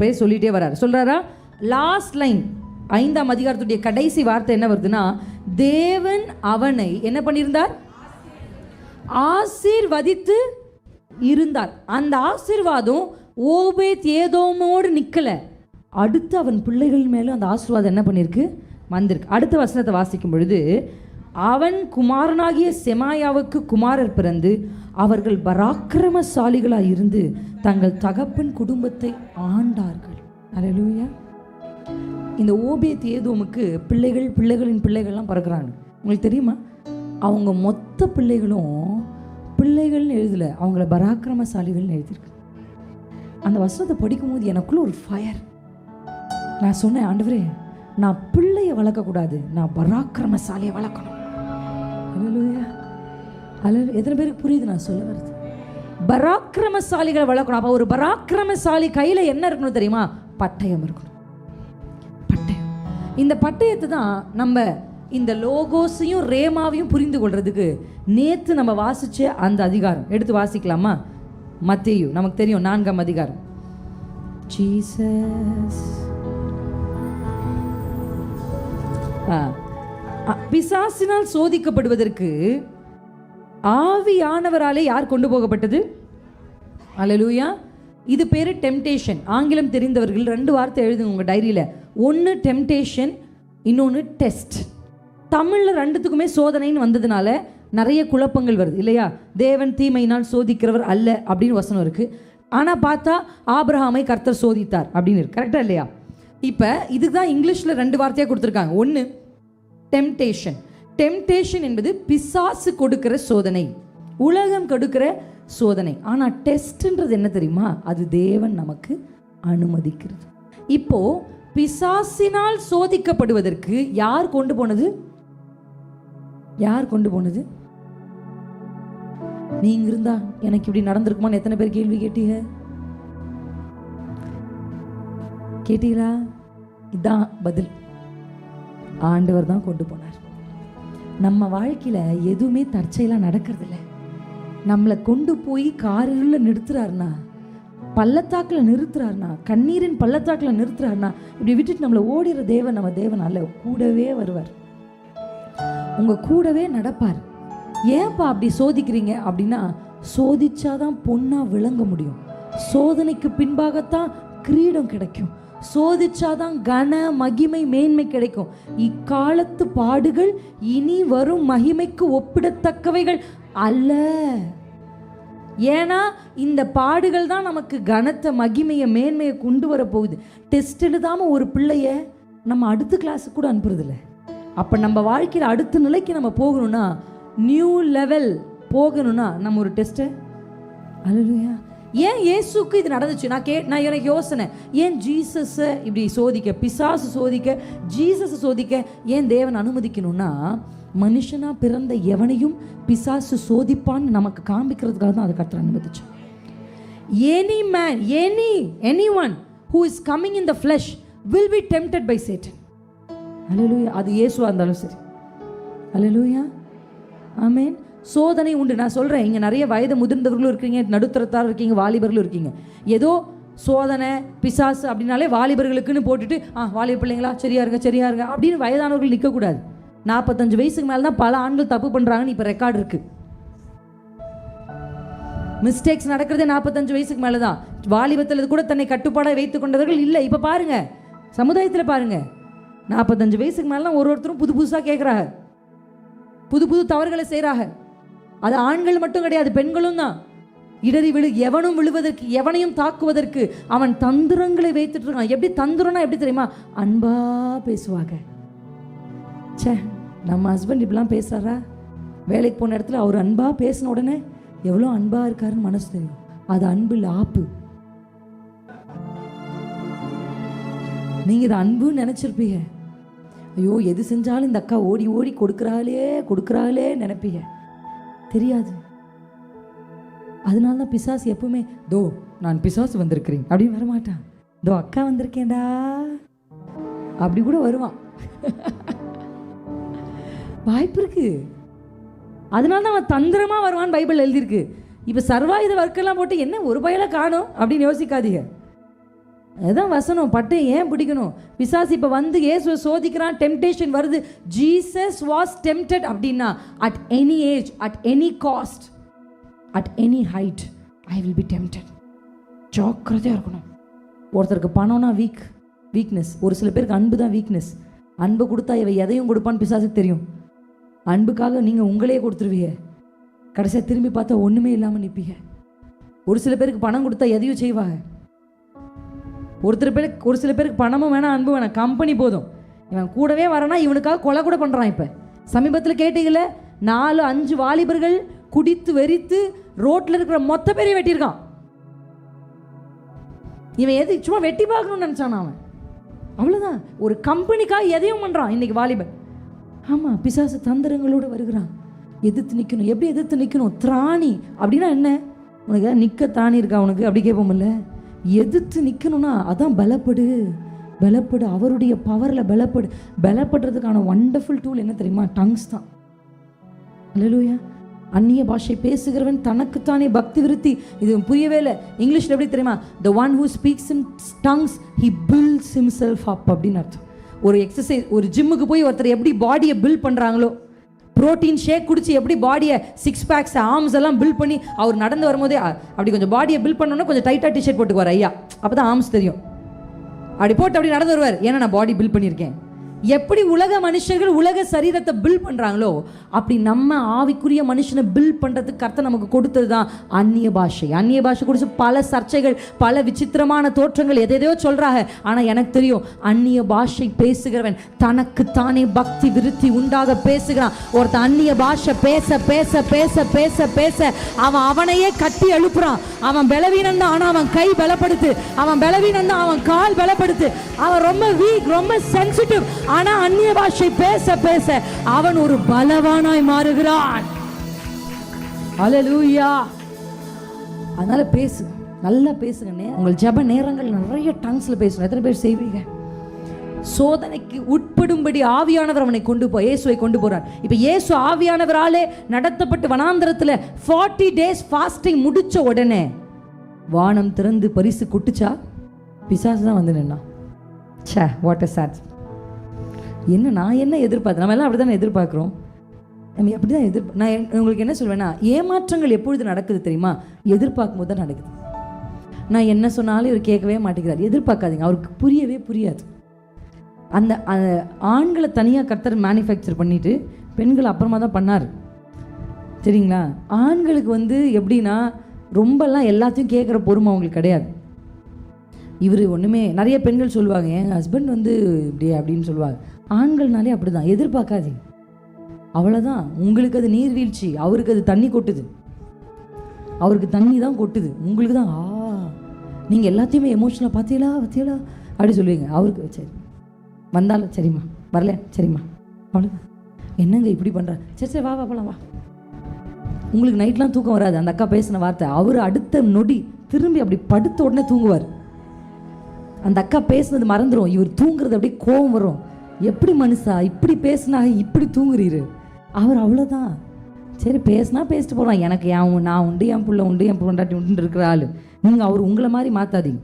பெயர் சொல்லிட்டே வராரு. சொல்றாரா? லாஸ்ட் லைன் 5ஆம் அதிகாரத்துடைய கடைசி வார்த்தை என்ன வருதுன்னா, தேவன் அவனை என்ன பண்ணியிருந்தார்? ஆசீர்வதித்து இருந்தார். அந்த ஆசீர்வாதம் ஓபேத் ஏதோமோடு நிக்கல. அடுத்து அவன் பிள்ளைகள் மேலும் அந்த ஆசீர்வாதம் என்ன பண்ணிருக்கு? வந்திருக்கு. அடுத்த வசனத்தை வாசிக்கும் பொழுது, அவன் குமாரனாகிய செமாயாவுக்கு குமாரர் பிறந்து அவர்கள் பராக்கிரமசாலிகளாய் இருந்து தங்கள் தகப்பன் குடும்பத்தை ஆண்டார்கள். அல்லேலூயா. இந்த ஓபேத் ஏதோமுக்கு பிள்ளைகளின் பிள்ளைகள்லாம் பிறகுறாங்க. உங்களுக்கு தெரியுமா? அவங்க மொத்த பிள்ளைகள்னு எழுதல, அவங்கள பராக்கிரமசாலிகள்னு எழுதியிருக்கு. அந்த வசனத்தை படிக்கும்போது எனக்குள்ள ஒரு ஃபயர். நான் சொன்னேன், ஆண்டவரே, நான் பிள்ளையை வளர்க்கக்கூடாது, நான் பராக்கிரமசாலியை வளர்க்கணும். அல்லேலூயா. எத்தனை பேருக்கு புரியுது நான் சொல்ல வருது? பராக்கிரமசாலிகளை வளர்க்கணும். அப்போ ஒரு பராக்கிரமசாலி கையில் என்ன இருக்கணும் தெரியுமா? பட்டயம் இருக்கணும். பட்டயம். இந்த பட்டயத்தை தான் நம்ம இந்த லோகோஸையும் ரேமாவையும் புரிந்து கொள்றதுக்கு நேற்று நம்ம வாசிச்ச அந்த அதிகாரம் எடுத்து வாசிக்கலாமா? மத்தேயு, நமக்கு தெரியும் 4ஆம் அதிகாரம். ஜீசஸ் பிசாசினால் சோதிக்கப்படுவதற்கு ஆவியானவராலே யார் கொண்டு போகப்பட்டது? அல்லேலூயா. இது பேர் டெம்டேஷன். ஆங்கிலம் தெரிந்தவர்கள் 2 வார்த்தை எழுதுங்க உங்கள் டைரியில். ஒன்று டெம்டேஷன், இன்னொன்று டெஸ்ட். தமிழில் 2த்துக்குமே சோதனைன்னு வந்ததுனால நிறைய குழப்பங்கள் வருது இல்லையா? தேவன் தீமையினால் சோதிக்கிறவர் அல்ல அப்படின்னு வசனம் இருக்குது. ஆனால் பார்த்தா ஆபிரகாமை கர்த்தர் சோதித்தார் அப்படின்னு இருக்கு. கரெக்டாக இல்லையா? இப்போ இதுக்கு தான் இங்கிலீஷில் 2 வார்த்தையாக கொடுத்துருக்காங்க. ஒன்று டெம்டேஷன். டெம்டேஷன் என்பது பிசாசு கொடுக்கிற சோதனை, உலகம் கொடுக்கிற சோதனை. ஆனால் டெஸ்ட்ன்றது என்ன தெரியுமா? அது தேவன் நமக்கு அனுமதிக்கிறது. இப்போ பிசாசினால் சோதிக்கப்படுவதற்கு யார் கொண்டு போனது? யார் கொண்டு போனது? நீங்க இருந்தா எனக்கு இப்படி நடந்திருக்குமான்னு எத்தனை பேர் கேள்வி கேட்டீங்க? கேட்டீங்களா? இதான் பதில். ஆண்டவர் தான் கொண்டு போனார். நம்ம வாழ்க்கையில எதுவுமே தற்செயலாக நடக்கிறதில்ல. நம்மளை கொண்டு போய் காரில் நிறுத்துறாருனா, பள்ளத்தாக்கில் நிறுத்துறாருனா, கண்ணீரின் பள்ளத்தாக்கில் நிறுத்துறாருனா, இப்படி விட்டுட்டு நம்மளை ஓடிற தேவன் நம்ம தேவன் அல்ல. கூடவே வருவார், உங்க கூடவே நடப்பார். ஏன்பா அப்படி சோதிக்கிறீங்க அப்படின்னா, சோதிச்சாதான் பொண்ணா விளங்க முடியும். சோதனைக்கு பின்பாகத்தான் கிரீடம் கிடைக்கும். சோதிச்சாதான் கன மகிமை மேன்மை கிடைக்கும். இக்காலத்து பாடுகள் இனி வரும் மகிமைக்கு ஒப்பிடத்தக்கவைகள் அல்ல. ஏன்னா இந்த பாடுகள் தான் நமக்கு கனத்தை மகிமையை மேன்மையை கொண்டு வர போகுது. டெஸ்ட் எழுதாம ஒரு பிள்ளைய நம்ம அடுத்த கிளாஸுக்கு கூட அனுப்புறதில்ல. அப்போ நம்ம வாழ்க்கையில் அடுத்த நிலைக்கு நம்ம போகணும்னா, நியூ லெவல் போகணும்னா நம்ம ஒரு டெஸ்ட்டை. அல்லேலூயா. ஏன் இயேசுக்கு இது நடந்துச்சு? நான் எனக்கு யோசனை, ஏன் ஜீசஸை இப்படி சோதிக்க, பிசாசு சோதிக்க, ஜீசஸை சோதிக்க ஏன் தேவன் அனுமதிக்கணும்னா, மனுஷனா பிறந்த எவனையும் பிசாசு சோதிப்பான்னு நமக்கு காண்பிக்கிறதுக்காக தான் அதை கர்த்தர் அனுமதிச்சு. Any man, anyone who is coming in the flesh will be tempted by Satan. அல்லேலூயா. அது இயேசுவா இருந்தாலும் சரி. அல்லேலூயா. ஆமென். சோதனை உண்டு. நான் சொல்கிறேன், இங்கே நிறைய வயது முதிர்ந்தவர்களும் இருக்கீங்க, நடுத்தரத்தார் இருக்கீங்க, வாலிபர்களும் இருக்கீங்க. ஏதோ சோதனை பிசாசு அப்படின்னாலே வாலிபர்களுக்குன்னு போட்டுட்டு வாலிப பிள்ளைங்களா சரியா இருங்க அப்படின்னு வயதானவர்கள் நிற்கக்கூடாது. 45 வயசுக்கு மேலே தான் பல ஆண்கள் தப்பு பண்ணுறாங்கன்னு இப்போ ரெக்கார்டு இருக்குது. மிஸ்டேக்ஸ் நடக்கிறதே 45 வயசுக்கு மேலே தான். வாலிபத்தில் கூட தன்னை கட்டுப்பாடாக வைத்து கொண்டவர்கள் இல்லை. இப்போ பாருங்க, சமுதாயத்தில் பாருங்க, 45 வயசுக்கு மேலாம் ஒருத்தரும் புதுசாக கேட்குறாங்க, புது தவறுகளை செய்கிறாங்க. அது ஆண்கள் மட்டும் கிடையாது, பெண்களும் தான். இடறி எவனும் விழுவதற்கு, எவனையும் தாக்குவதற்கு அவன் தந்திரங்களை வைத்துட்டு இருக்கான். எப்படி தந்திரம்னா எப்படி தெரியுமா? அன்பா பேசுவாங்க. சே, நம்ம ஹஸ்பண்ட் இப்படிலாம் பேசுறாரா? வேலைக்கு போன இடத்துல அவர் அன்பா பேசின உடனே எவ்வளோ அன்பா இருக்காருன்னு மனசு தெரியும். அது அன்பு இல்லை, ஆப்பு. நீங்க இதை அன்புன்னு நினைச்சிருப்பீங்க. ஐயோ, எது செஞ்சாலும் இந்த அக்கா ஓடி ஓடி கொடுக்குறாளே நினைப்பீங்க. தெரியாது. அதனால தான் பிசாசு எப்பவுமே, தோ நான் பிசாசு வந்திருக்கிறேன் அப்படின்னு வரமாட்டான். தோ அக்கா வந்திருக்கேன்டா அப்படி கூட வருவான். வாய்ப்பு இருக்கு. அதனால தான் அவன் தந்திரமா வருவான்னு பைபிள் எழுதியிருக்கு. இப்போ சர்வாயுத வர்க்கெல்லாம் போட்டு என்ன ஒரு பயலை காணும் அப்படின்னு யோசிக்காதீங்க. அதுதான் வசனம். பட்டை ஏன் பிடிக்கணும்? பிசாசு இப்போ வந்து இயேசுவை சோதிக்கிறான், டெம்டேஷன் வருது. ஜீசஸ் வாஸ் டெம்டட் அப்படின்னா, at any age, at any cost, at any height, I will be tempted. ஜாக்கிரதையாக இருக்கணும். ஒருத்தருக்கு பணம்னா வீக்னஸ். ஒரு சில பேருக்கு அன்பு தான் வீக்னஸ். அன்பு கொடுத்தா இவ எதையும் கொடுப்பான்னு பிசாசுக்கு தெரியும். அன்புக்காக நீங்கள் உங்களே கொடுத்துருவீங்க, கடைசியாக திரும்பி பார்த்தா ஒன்றுமே இல்லாமல் நிற்பீங்க. ஒரு சில பேருக்கு பணம் கொடுத்தா எதையும் செய்வாங்க. ஒரு சில பேருக்கு பணமும் வேணாம், அன்பு வேணாம், கம்பெனி போதும். இவன் கூடவே வரனா இவனுக்காக கொலை கூட பண்ணுறான். இப்போ சமீபத்தில் கேட்டீங்கள, 4-5 வாலிபர்கள் குடித்து வெறித்து ரோட்டில் இருக்கிற மொத்த பேரையும் வெட்டியிருக்கான். இவன் எது சும்மா வெட்டி பார்க்கணும்னு நினச்சான் அவன். அவ்வளோதான். ஒரு கம்பெனிக்காக எதையும் பண்ணுறான் இன்னைக்கு வாலிபன். ஆமாம், பிசாசு தந்திரங்களோடு வருகிறான். எதிர்த்து நிற்கணும். எப்படி எதிர்த்து நிற்கணும்? திராணி அப்படின்னா என்ன? உனக்கு ஏதாவது நிற்க திராணி இருக்கா உனக்கு? அப்படி கேட்போம்ல. எதிர்த்து நிற்கணும்னா அதான் பலப்படு. அவருடைய பவரில் பலப்படுறதுக்கான வண்டர்ஃபுல் டூல் என்ன தெரியுமா? டங்ஸ் தான். அல்லேலூயா. அந்நிய பாஷை பேசுகிறவன் தனக்குத்தானே பக்தி விருத்தி. இது புரியவே இல்லை. இங்கிலீஷில் எப்படி தெரியுமா? the one who speaks in tongues he builds himself up அப்படின்னு அர்த்தம். ஒரு எக்ஸசைஸ், ஒரு ஜிம்முக்கு போய் ஒருத்தர் எப்படி பாடியை பில்ட் பண்ணுறாங்களோ, புரோட்டீன் ஷேக் குடிச்சு எப்படி பாடியை 6 பேக்ஸ் ஆர்ம்ஸ் எல்லாம் பில்ட் பண்ணி அவர் நடந்து வரும்போதே அப்படி கொஞ்சம் பாடியை பில்ட் பண்ணோன்னா கொஞ்சம் டைட்டாக டிஷர்ட் போட்டுக்குவார் ஐயா, அப்போ தான் ஆர்ம்ஸ் தெரியும். அப்படி போட்டு அப்படி நடந்து வருவார், ஏன்னா நான் பாடி பில்ட் பண்ணியிருக்கேன். எப்படி உலக மனுஷர்கள் உலக சரீரத்தை பில்ட் பண்ணுறாங்களோ அப்படி நம்ம ஆவிக்குரிய மனுஷனை பில்ட் பண்ணுறதுக்கு கர்த்தர் நமக்கு கொடுத்தது தான் அந்நிய பாஷை. அந்நிய பாஷை குறித்து பல சர்ச்சைகள், பல விசித்திரமான தோற்றங்கள் எதையோ சொல்கிறாங்க. ஆனால் எனக்கு தெரியும், அந்நிய பாஷை பேசுகிறவன் தனக்கு தானே பக்தி விருத்தி உண்டாக பேசுகிறான். ஒருத்தன் அந்நிய பாஷை பேச பேச பேச பேச பேச அவன் அவனையே கட்டி எழுப்புறான். அவன் பலவீனம் தான், ஆனால் அவன் கை பலப்படுத்து. அவன் பலவீனம் தான், அவன் கால் பலப்படுத்து. அவன் ரொம்ப வீக், ரொம்ப சென்சிட்டிவ். ஆனா அந்நிய பாஷை பேச பேச அவன் ஒரு பலவானாய் மாறுகிறான். ஹல்லேலூயா. அதனால பேசு, நல்லா பேசுங்க. உங்கள் ஜெப நேரங்கள் நிறைய டங்ஸ்ல பேசணும். எத்தனை பேர் செய்வீங்க? சோதனைக்கு உட்படும்படி ஆவியானவர் அவனை கொண்டு போய் இயேசுவை கொண்டு போறார். இப்போ இயேசு ஆவியானவராலே நடத்தப்பட்டு வனாந்தரத்தில் 40 days ஃபாஸ்டிங் முடிச்ச உடனே வானம் திறந்து பரிசு கொட்டுச்சா? பிசாசு தான் வந்து நின்னா. ச்சே, வாட் அ சேட். என்ன நான் என்ன எதிர்பார்த்தேன்? நம்ம எல்லாம் அப்படி தானே எதிர்பார்க்குறோம். நம்ம அப்படி தான் நான் உங்களுக்கு என்ன சொல்வேன்னா, ஏமாற்றங்கள் எப்பொழுது நடக்குது தெரியுமா? எதிர்பார்க்கும் போது தான் நடக்குது. நான் என்ன சொன்னாலும் இவர் கேட்கவே மாட்டேங்கிறார். எதிர்பார்க்காதீங்க, அவருக்கு புரியவே புரியாது. அந்த ஆண்களை தனியாக கர்த்தர் மேனுஃபேக்சர் பண்ணிவிட்டு பெண்களை அப்புறமா தான் பண்ணார், சரிங்களா? ஆண்களுக்கு வந்து எப்படின்னா ரொம்பலாம் எல்லாத்தையும் கேட்குற பொறுமை அவங்களுக்கு கிடையாது. இவர் ஒன்றுமே நிறைய பெண்கள் சொல்லுவாங்க, என் ஹஸ்பண்ட் வந்து இப்படி அப்படின்னு சொல்லுவாங்க. ஆண்கள்னாலே அப்படி தான், எதிர்பார்க்காதீங்க, அவ்வளோதான். உங்களுக்கு அது நீர்வீழ்ச்சி, அவருக்கு அது தண்ணி கொட்டுது. அவருக்கு தண்ணி தான் கொட்டுது, உங்களுக்கு தான் நீங்கள் எல்லாத்தையுமே எமோஷனலாக பார்த்தீங்களா அப்படி சொல்லுவீங்க. அவருக்கு சரி வந்தாலும் சரிம்மா, வரல சரிம்மா, அவ்வளோதான். என்னங்க இப்படி பண்ணுற? சரி சரி வா வா போலாம் வா. உங்களுக்கு நைட்லாம் தூக்கம் வராது அந்த அக்கா பேசின வார்த்தை. அவர் அடுத்த நொடி திரும்பி அப்படி படுத்த உடனே தூங்குவார். அந்த அக்கா பேசுனது மறந்துடும், இவர் தூங்குறது அப்படியே கோவம் வரும். எப்படி மனுஷா இப்படி பேசினா இப்படி தூங்குறீரு? அவர் அவ்வளோதான், சரி பேசினா பேசிட்டு போகிறான், எனக்கு நான் உண்டு, என் பிள்ளை உண்டு, என் பொண்டாட்டி உண்டு இருக்கிற ஆள். நீங்கள் அவர் உங்களை மாதிரி மாற்றாதீங்க.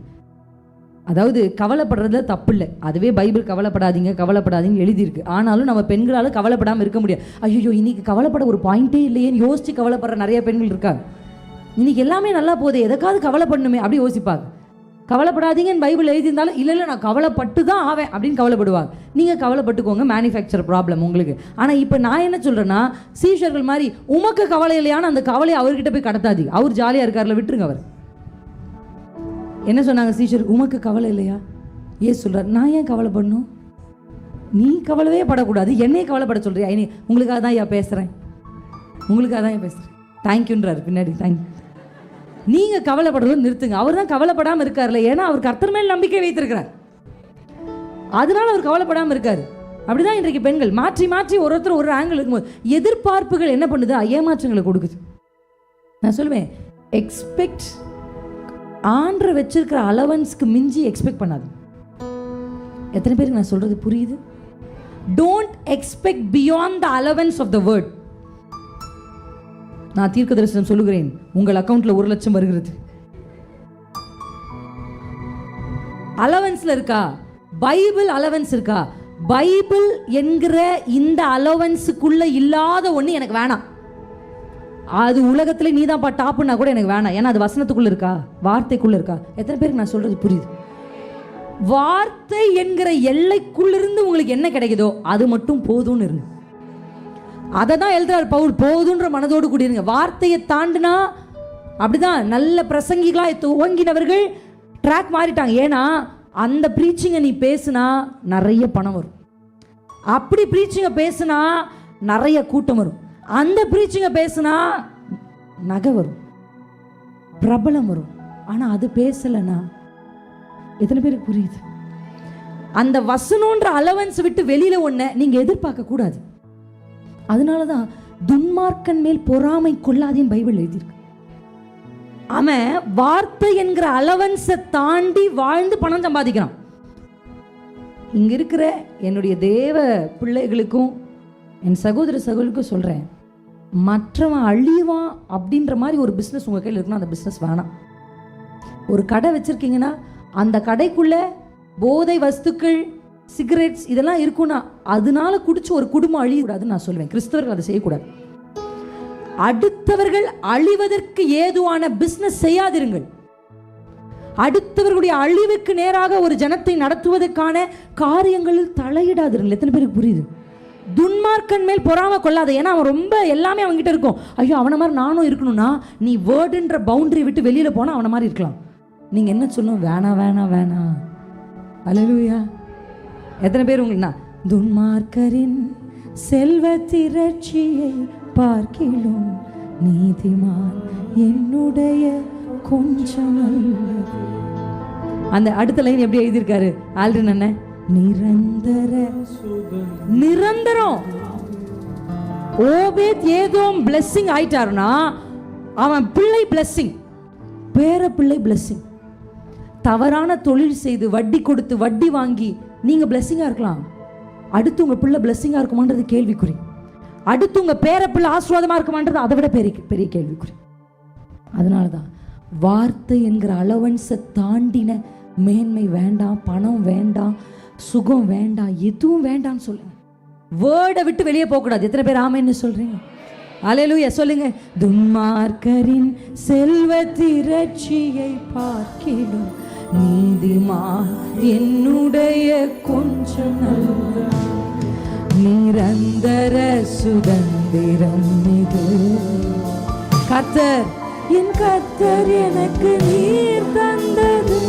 அதாவது கவலைப்படுறதுல தப்பு இல்லை, அதுவே பைபிள் கவலைப்படாதீங்க எழுதியிருக்கு. ஆனாலும் நம்ம பெண்களால் கவலைப்படாமல் இருக்க முடியாது. ஐயோ இன்னைக்கு கவலைப்பட ஒரு பாயிண்டே இல்லையேன்னு யோசித்து கவலைப்படுற நிறைய பெண்கள் இருக்காங்க. இன்னைக்கு எல்லாமே நல்லா போகுது, எதுக்காவது கவலைப்படணுமே அப்படி யோசிப்பாங்க. கவலைப்படாதீங்கன்னு பைபிள் எழுதியிருந்தாலும் இல்லை நான் கவலைப்பட்டு தான் ஆவேன் அப்படின்னு கவலைப்படுவாங்க. நீங்கள் கவலைப்பட்டுக்கோங்க, மேனுஃபேக்சர் ப்ராப்ளம் உங்களுக்கு. ஆனால் இப்போ நான் என்ன சொல்கிறேன்னா, சீஷர்கள் மாதிரி உமக்கு கவலை இல்லையான்னு அந்த கவலையை அவர்கிட்ட போய் கடத்தாதீங்க. அவர் ஜாலியாக இருக்கார்ல, விட்டுருங்க. அவர் என்ன சொன்னாங்க சீஷர்? உமக்கு கவலை இல்லையா? ஏன் சொல்கிறார், நான் ஏன் கவலைப்படணும்? நீ கவலையே படக்கூடாது, என்னையே கவலைப்பட சொல்கிறியா? உங்களுக்காக தான் பேசுகிறேன், உங்களுக்காக தான் பேசுகிறேன். தேங்க்யூன்றார் பின்னாடி. தேங்க்யூ. நீங்கள் கவலைப்படுறதும் நிறுத்துங்க. அவர் தான் கவலைப்படாமல் இருக்கார்ல, ஏன்னா அவர் கர்த்தர் மேல் நம்பிக்கை வைத்திருக்கிறார், அதனால அவர் கவலைப்படாமல் இருக்கார். அப்படிதான் இன்றைக்கு பெண்கள் மாற்றி மாற்றி ஒருத்தர் ஒரு ஆங்கிள் இருக்கும்போது எதிர்பார்ப்புகள் என்ன பண்ணுது? ஏமாற்றங்களை கொடுக்குது. நான் சொல்லுவேன், எக்ஸ்பெக்ட் ஆண்ட வச்சிருக்கிற அலவன்ஸ்க்கு மிஞ்சி எக்ஸ்பெக்ட் பண்ணாது. எத்தனை பேருக்கு நான் சொல்றது புரியுது? Don't expect beyond the allowance of the word. நான் தீர்க்க தரிசனம் சொல்லுகிறேன், உங்கள் அக்கௌண்ட்ல 1 லட்சம் வருகிறது. அலவன்ஸ்ல இருக்கா? பைபிள் அலவன்ஸ் இருக்கா? பைபிள் என்கிற இந்த அலவன்ஸுக்குள்ள இல்லாத ஒன்று எனக்கு வேணாம். அது உலகத்துல நீதான் டாப்புன்னா கூட எனக்கு வேணாம். ஏன்னா அது வசனத்துக்குள்ள இருக்கா, வார்த்தைக்குள்ள இருக்கா? எத்தனை பேருக்கு நான் சொல்றது புரியுது? வார்த்தை என்கிற எல்லைக்குள்ளிருந்து உங்களுக்கு என்ன கிடைக்குதோ அது மட்டும் போதும்னு இருங்க. அதை தான் எழுதுறார் பவுல், போதுன்ற மனதோடு கூடியிருங்க. வார்த்தையை தாண்டினா அப்படிதான் நல்ல பிரசங்கிகளாக துவங்கினவர்கள் ட்ராக் மாறிட்டாங்க. ஏன்னா அந்த ப்ரீச்சிங்கை நீ பேசுனா நிறைய பணம் வரும், அப்படி ப்ரீச்சிங்கை பேசுனா நிறைய கூட்டம் வரும், அந்த ப்ரீச்சிங்கை பேசுனா நகை வரும், பிரபலம் வரும். ஆனால் அது பேசலைன்னா எத்தனை பேருக்கு புரியுது? அந்த வசனம்ன்ற அலவன்ஸ் விட்டு வெளியில ஒன்றை நீங்கள் எதிர்பார்க்க கூடாது. அதனால தான் துன்மார்க்கன் மேல் பொறாமை கொள்ளாதேன்னு பைபிள் எழுதியிருக்கு. அவன் வார்த்தை என்கிற அலவன்ஸை தாண்டி வாழ்ந்து பணம் சம்பாதிக்கிறான். இங்க இருக்கிற என்னுடைய தேவ பிள்ளைகளுக்கும் என் சகோதர சகோதரிக்கும் சொல்றேன், மற்றவன் அழிவான் அப்படின்ற மாதிரி ஒரு பிஸ்னஸ் உங்கள் கையில் இருக்குன்னா அந்த பிஸ்னஸ் வேணாம். ஒரு கடை வச்சிருக்கீங்கன்னா அந்த கடைக்குள்ள போதை வஸ்துக்கள், சிகரெட்ஸ் இதெல்லாம் இருக்குன்னா அதனால குடிச்சு ஒரு குடும்பம் அழியக்கூடாதுன்னு நான் சொல்லுவேன். கிறிஸ்தவர்கள் அதை செய்யக்கூடாது. அடுத்தவர்கள் அழிவதற்கு ஏதுவான பிசினஸ் செய்யாதிருங்கள். அடுத்தவர்களுடைய அழிவுக்கு நேராக ஒரு ஜனத்தை நடத்துவதற்கான காரியங்களில் தலையிடாதிருங்கள். எத்தனை பேருக்கு புரியுது? துன்மார்க்கன் மேல் பொறாம கொள்ளாத. ஏன்னா அவன் ரொம்ப எல்லாமே அவன்கிட்ட இருக்கும். ஐயோ அவனை மாதிரி நானும் இருக்கணும்னா நீ வேர்டுன்ற பவுண்டரி விட்டு வெளியில போனா அவனை மாதிரி இருக்கலாம். நீங்க என்ன சொல்லணும்? வேணாம் வேணாம் வேணாம். அல்லேலூயா. எத்தனை பேர் உங்களுக்கு துன்மார்க்கரின் செல்வ திரட்சியை பார்க்கிலும் நீதிமான் என்னுடைய கொஞ்சம் நல்லது. அந்த அடுத்த லைன் எப்படி எழுதியிருக்காரு ஆல்டன் அண்ணன்? நிரந்தரம். ஓபேத் ஏதோம் பிளெஸிங் ஆயிட்டாருன்னா அவன் பிள்ளை பிளெஸிங், பேர பிள்ளை பிளெஸிங். தவறான தொழில் செய்து வட்டி கொடுத்து வட்டி வாங்கி நீங்க பிளெஸிங்கா இருக்கலாம், அடுத்து உங்க பிள்ளை பிளெஸிங்கா இருக்குமான்றது கேள்விக்குறி. அடுத்து உங்க பேர பிள்ளை ஆசீர்வாதமா இருக்குமான்றது அதை விட பெரிய பெரிய கேள்விக்குறி. அதனாலதான் வார்த்தை என்கிற அலவன்ஸை தாண்டின மேன்மை வேண்டாம், பணம் வேண்டாம், சுகம் வேண்டாம், எதுவும் வேண்டாம்னு சொல்லுங்க. வேர்டை விட்டு வெளியே போக கூடாது. எத்தனை பேர் ஆமென்னு சொல்றீங்க? அல்லேலூயா சொல்லுங்க. துன்மார்க்கரின் செல்வ திரட்சியை பார்க்கிலும் நீதிமான் என்னுடைய கொஞ்சம் நல்லது. நிரந்தர சுதந்திரம் இது. கர்த்தர் என் கர்த்தர் எனக்கு நீர் தந்தது.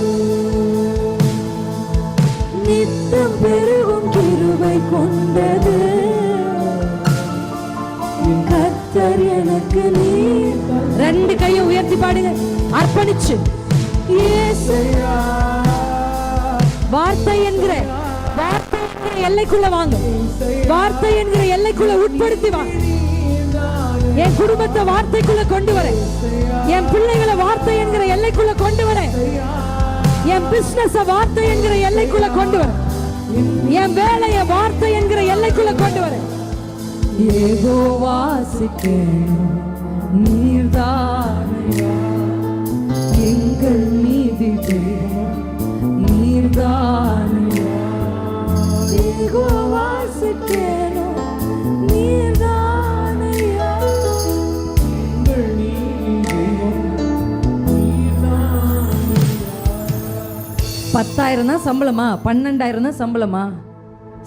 நித்தம் பெருகும் கிருபை கொண்டது. கர்த்தர் எனக்கு நீர். ரெண்டு கையை உயர்த்தி பாடுங்க, அர்ப்பணிச்சு. வார்த்தை என்கிற எல்லைக்குள்ள வாங்க. வார்த்தை என்கிற எல்லைக்குள்ள உட்படுத்தி வாங்க. என் குடும்பத்தை வார்த்தைக்குள்ள கொண்டு வரேன். என் பிள்ளைகளை வார்த்தை என்கிற எல்லைக்குள்ள கொண்டு வரேன். என் பிசினஸ் வார்த்தை என்கிற எல்லைக்குள்ள கொண்டு வரேன். என் வேலையை வார்த்தை என்கிற எல்லைக்குள்ள கொண்டு வரேன். ஏகோ வாசிக்க நீர்தானையா எங்கள் நீதி நீர்தானையா. ஏகோ வாசிக்க நீர்தானையா எங்கள் நீதி. 10,000 தான் சம்பளமா? 12,000 தான் சம்பளமா?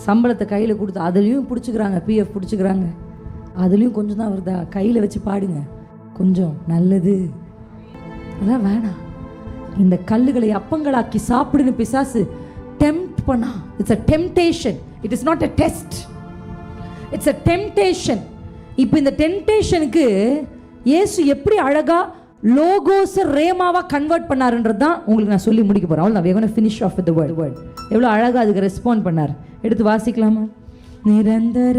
சம்பளத்தை கையில் கொடுத்து அதுலேயும் பிடிச்சிக்கிறாங்க, பிஎஃப் பிடிச்சிக்கிறாங்க. அதுலேயும் கொஞ்சம் தான் வருதா? கையில் வச்சு பாடுங்க. கொஞ்சம் நல்லது. அதான் வேணாம். இந்த கல்லுகளை அப்பங்களாக்கி சாப்பிடுன்னு பிசாசு டெம்ப்ட் பண்ணா. It's a temptation. It is not a test. It's a temptation. இப்போ இந்த டெம்டேஷனுக்கு இயேசு எப்படி அழகா லோகோஸ ரேமாவா கன்வெர்ட் பண்ணாருன்றது தான் உங்களுக்கு நான் சொல்லி முடிக்க போறேன். அவ்வளவுதான். we are going to finish off with the word. எவ்வளவு அழகா அதுக்கு ரெஸ்பாண்ட் பண்ணார். எடுத்து வாசிக்கலாமா? நிரந்தர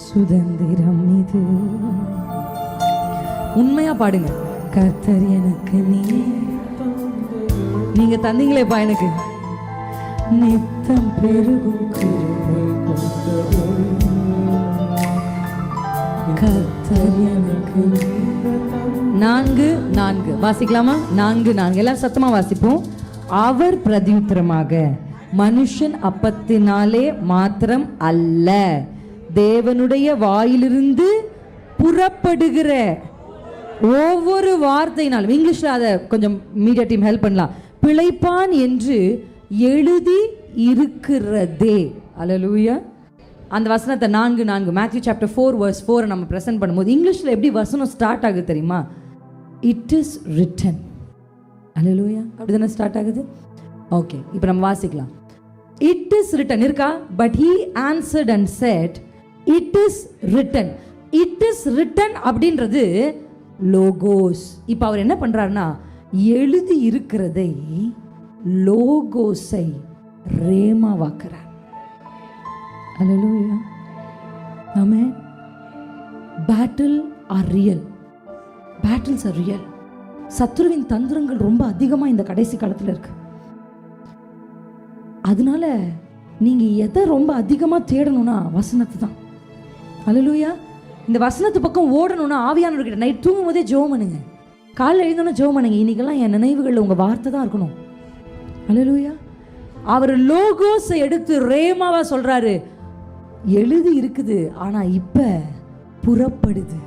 சுதந்திரம் இது. உண்மையா பாடுங்க. கர்த்தர் எனக்கு நீங்க தந்தீங்களேப்பா எனக்கு. நித்தம் பெருகும் கிருபை கொண்டது. கர்த்தர் எனக்கு 4:4 வாசிக்கலாமா? 4:4 எல்லாரும் சத்தமா வாசிப்போம். அவர் பிரதியுத்தரமாக, மனுஷன் அப்பத்தினாலே மாத்திரம் அல்ல, தேவனுடைய வாயிலிருந்து புறப்படுகிற ஒவ்வொரு வார்த்தையினாலும், இங்கிலீஷ்ல அதை கொஞ்சம் மீடியா டீம் ஹெல்ப் பண்ணலாம், பிழைப்பான் என்று எழுதி இருக்கிறதே. அல்லேலூயா. அந்த வசனத்தை 4:4 மேத்யூ சாப்டர் 4:4 நம்ம பிரசன்ட் பண்ணும்போது இங்கிலீஷ்ல எப்படி வசனம் ஸ்டார்ட் ஆகுது தெரியுமா? It is written. அல்லேலூயா. அப்படிதானே ஸ்டார்ட் ஆகுது. ஓகே, இப்போ நம்ம வாசிக்கலாம். இட் இஸ் ரிட்டன் இருக்கா? But he answered and said it is written. It is written அப்படின்றது லோகோஸ். இப்போ அவர் என்ன பண்றாருன்னா, எழுதி இருக்கிறதை லோகோஸை ரேமாவாக்குறார். அல்லேலூயா. ஆமென். Battle are real. Battles are real. சத்துருவின் தந்திரங்கள் ரொம்ப அதிகமாக இந்த கடைசி காலத்தில் இருக்கு. அதனால நீங்க எதை ரொம்ப அதிகமாக தேடணும்னா வசனத்தை தான். அல்லேலூயா. இந்த வசனத்து பக்கம் ஓடணும்னா ஆவியானவர்கிட்ட நைட் தூங்கும் போதே ஜெபம் பண்ணுங்க. காலையில் எழுந்தோன்னா ஜெபம் பண்ணுங்க. இன்னைக்கெல்லாம் என் நினைவுகளில் உங்க வார்த்தை தான் இருக்கணும். அல்லேலூயா. அவர் லோகோஸை எடுத்து ரேமாவா சொல்றாரு. எழுதி இருக்குது, ஆனா இப்ப புறப்படுது,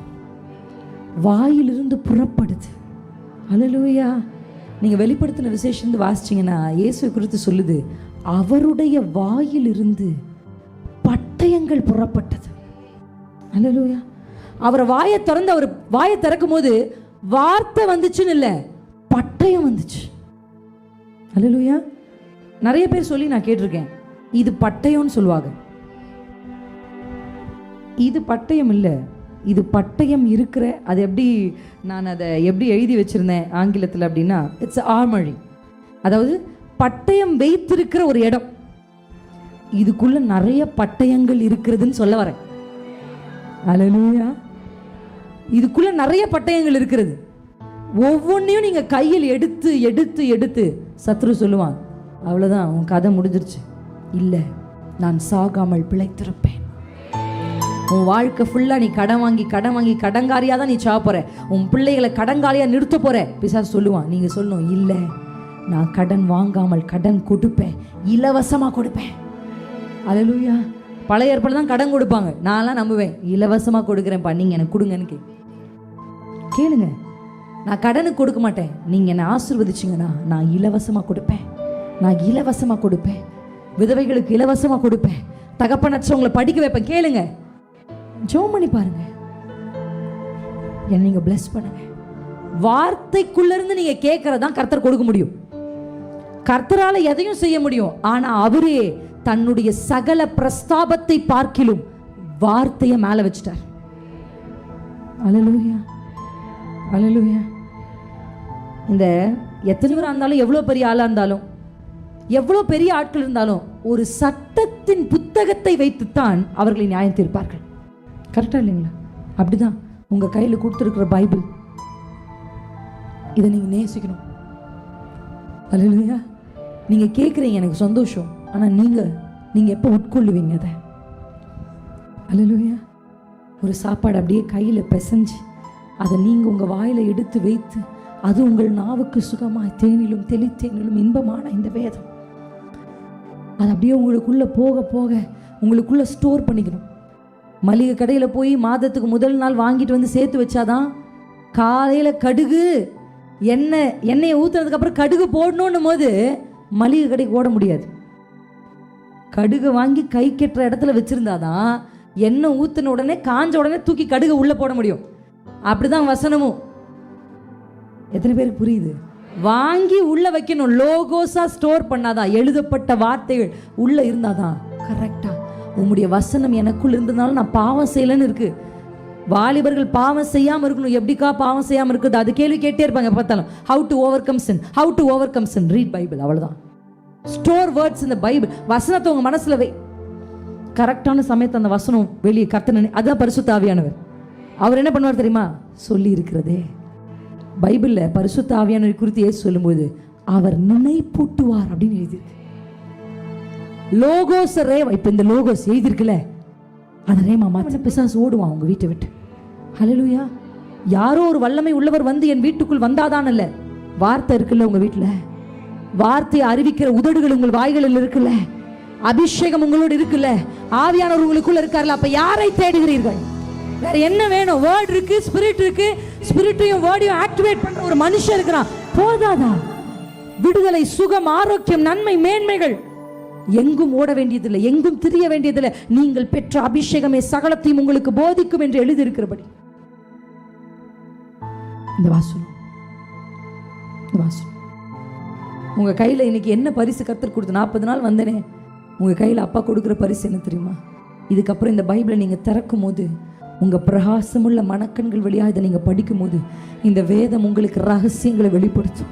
வாயிலிருந்து புறப்படுது. அல்லேலூயா. நீங்க வெளிப்படுத்தின விசேஷம் வாசிச்சீங்கன்னா இயேசு குறித்து சொல்லுது, அவருடைய வாயிலிருந்து பட்டயங்கள் புறப்பட்டது. அல்லேலூயா. அவர் வாயை திறந்து, அவர் வாயை திறக்கும் போது வார்த்தை வந்துச்சுன்னு இல்லை, பட்டயம் வந்துச்சு. அல்லேலூயா. நிறைய பேர் சொல்லி நான் கேட்டிருக்கேன், இது பட்டயம்னு சொல்லுவாங்க. இது பட்டயம் இல்லை, இது பட்டயம் இருக்கிற, அது எப்படி நான் அதை எப்படி எழுதி வச்சிருந்தேன் ஆங்கிலத்தில் அப்படின்னா, இட்ஸ் ஆர்மரி. அதாவது பட்டயம் வைத்திருக்கிற ஒரு இடம், இதுக்குள்ள நிறைய பட்டயங்கள் இருக்கிறதுன்னு சொல்ல வரேன். அல்லேலூயா. இதுக்குள்ள நிறைய பட்டயங்கள் இருக்கிறது. ஒவ்வொன்றையும் நீங்க கையில் எடுத்து எடுத்து எடுத்து சத்ரு சொல்லுவான், அவ்வளவுதான் உன் கதை முடிஞ்சிருச்சு. இல்லை, நான் சாகாமல் பிழைத்திருப்பேன். உன் வாழ்க்கை ஃபுல்லா நீ கடன் வாங்கி கடன் வாங்கி கடங்காரியா தான் நீ சாப்பிட்ற, உன் பிள்ளைகளை கடங்காரியா நிறுத்த போற. பிசாசு சொல்லுவான், நீங்க சொல்லணும், இல்லை நான் கடன் வாங்காமல் கடன் கொடுப்பேன், இலவசமா கொடுப்பேன். அல்லேலூயா. பழைய ஏற்பாடு தான் கடன் கொடுப்பாங்க, நான்லாம் நம்புவேன். இலவசமா கொடுக்குறேன்ப்பா, நீங்க எனக்கு கொடுங்கன்னு கேளுங்க. நான் கடனுக்கு கொடுக்க மாட்டேன், நீங்க என்னை ஆசீர்வதிச்சிங்கன்னா நான் இலவசமா கொடுப்பேன், நான் இலவசமா கொடுப்பேன். விதவைகளுக்கு இலவசமா கொடுப்பேன், தகப்பனற்றவங்களை படிக்க வைப்பேன். கேளுங்க, ஜெபம் பண்ணி பாருங்க, என்ன நீங்க பிளஸ் பண்ணுங்க. வார்த்தைக்குள்ள இருந்து நீங்க கேட்கறதான் கர்த்தர் கொடுக்க முடியும். கர்த்தரால எதையும் செய்ய முடியும், ஆனா அவரே தன்னுடைய சகல பிரஸ்தாபத்தை பார்க்கிலும் வார்த்தையை மேல வச்சிட்டார். அல்லேலூயா. அல்லேலூயா. இந்த எத்தனை பேர் இருந்தாலும், எவ்வளவு பெரிய ஆளா இருந்தாலும், எவ்வளவு பெரிய ஆட்கள் இருந்தாலும், ஒரு சட்டத்தின் புத்தகத்தை வைத்துத்தான் அவர்களை நியாயம் தீர்ப்பார்கள். கரெக்டா இல்லைங்களா? அப்படிதான் உங்க கையில கொடுத்துருக்கிற பைபிள், இதை நீங்க நேசிக்கணும். அல்லேலூயா. நீங்க கேட்குறீங்க, எனக்கு சந்தோஷம், ஆனா நீங்க எப்போ உட்கொள்ளுவீங்க அதை? அல்லேலூயா. ஒரு சாப்பாடு அப்படியே கையில பிசைஞ்சு அதை நீங்க உங்க வாயில எடுத்து வைத்து, அது உங்கள் நாவுக்கு சுகமாய் தேனிலும் தெளித்தேனிலும் இன்பமான இந்த வேதம், அது அப்படியே உங்களுக்குள்ள போக போக உங்களுக்குள்ள ஸ்டோர் பண்ணிக்கணும். மளிகை கடையில் போய் மாதத்துக்கு முதல் நாள் வாங்கிட்டு வந்து சேர்த்து வச்சாதான் காலையில் கடுகு எண்ணெயை ஊற்றுறதுக்கு அப்புறம் கடுகு போடணும் போது மளிகை கடைக்கு ஓட முடியாது. கடுகு வாங்கி கை கெட்டுற இடத்துல வச்சிருந்தாதான் எண்ணெய் ஊற்றின உடனே காஞ்ச உடனே தூக்கி கடுகு உள்ளே போட முடியும். அப்படிதான் வசனமும். எத்தனை பேருக்கு புரியுது? வாங்கி உள்ள வைக்கணும், லோகோஸா ஸ்டோர் பண்ணாதான், எழுதப்பட்ட வார்த்தைகள் உள்ள இருந்தாதான் கரெக்டா. உங்களுடைய வசனம் எனக்குள்ள இருந்ததுனால நான் பாவம் செய்யலன்னு இருக்கு. வாலிபர்கள் பாவம் செய்யாம இருக்கணும். எப்படிக்கா பாவம் செய்யாம இருக்குது? அது கேள்வி கேட்டே இருப்பாங்க பார்த்தாலும். How to overcome sin, how to overcome sin. Read Bible, அவ்வளவுதான். ஸ்டோர் வேர்ட்ஸ் இந்த பைபிள். வசனத்தை உங்க மனசுல வை. கரெக்டான சமயத்தை அந்த வசனம் வெளியே கர்த்தனை, அதுதான் பரிசுத்த ஆவியானவர். அவர் என்ன பண்ணுவார் தெரியுமா? சொல்லி இருக்கிறதே பைபிள்ல பரிசுத்த ஆவியானவர் குறித்து ஏசு சொல்லும்போது அவர் நினைப்பூட்டுவார் அப்படின்னு எழுதியிருக்கு. லோகோஸ் ரேவா. இப்ப இந்த லோகோஸ் எழுதியிருக்குல்ல, அந்த ரேமா மாத்திர பிசாசு ஓடுவான் உங்க வீட்டை விட்டு. ஹல்லேலூயா. யாரோ ஒரு வல்லமை உள்ளவர் வந்து என் வீட்டுக்குள் வந்தாதான் இல்ல, வார்த்தை இருக்குல்ல உங்க வீட்டுல, வார்த்தையை அறிவிக்கிற உதடுகள் உங்கள் வாய்களில் இருக்குல்ல, அபிஷேகம் உங்களோடு இருக்குல்ல, ஆவியானவர் உங்களுக்குள்ள இருக்காருல்ல, அப்ப யாரை தேடுகிறீர்கள்? வேற என்ன வேணும்? வேர்ட் இருக்கு, ஸ்பிரிட் இருக்கு, ஸ்பிரிட்டையும் வேர்டையும் ஆக்டிவேட் பண்ற ஒரு மனுஷன் இருக்கிறான். போதாதா? விடுதலை, சுகம், ஆரோக்கியம், நன்மை, மேன்மைகள். எங்கும் ஓட வேண்டியதில்லை, எங்கும் திரிய வேண்டியதில்லை. நீங்கள் பெற்ற அபிஷேகமே சகலத்தையும் உங்களுக்கு போதிக்கும் என்று எழுதி இருக்கிறபடி இந்த வாசனம் உங்க கையில இன்னைக்கு என்ன பரிசு கர்த்தர் கொடுத்து 40 நாள் வந்தனே, உங்க கையில அப்பா கொடுக்கிற பரிசு என்ன தெரியுமா? இதுக்கப்புறம் இந்த பைபிளை நீங்க திறக்கும் போது, உங்க பிரகாசமுள்ள மனக்கண்கள் வழியா இதை நீங்க படிக்கும் போது, இந்த வேதம் உங்களுக்கு ரகசியங்களை வெளிப்படுத்தும்.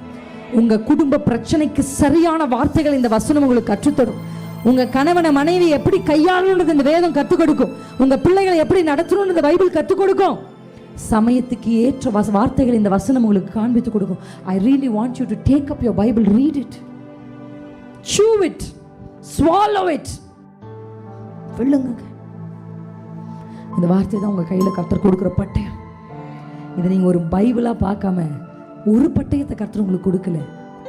உங்க குடும்ப பிரச்சனைக்கு சரியான வார்த்தைகள் இந்த வசனம் உங்களுக்கு கற்றுத்தரும். உங்க கணவனை மனைவி எப்படி கையாளணும்ன்றது இந்த வேதம் கற்றுக் கொடுக்கும். உங்க பிள்ளைகளை எப்படி நடத்தணும்னு இந்த பைபிள் கற்றுக் கொடுக்கும். சமயத்துக்கு ஏற்ற வார்த்தைகள் இந்த வசனம் உங்களுக்கு காண்பித்து கொடுக்கும். I really want you to take up your Bible, read it, chew it, swallow it. விழுங்க. இந்த வார்த்தை தான் உங்க கையில கர்த்தர் கொடுக்கிற பட்டயம். இதை நீங்க ஒரு பைபிளா பார்க்காம, ஒரு பட்டயத்தை கர்த்தர் உங்களுக்கு கொடுக்கல,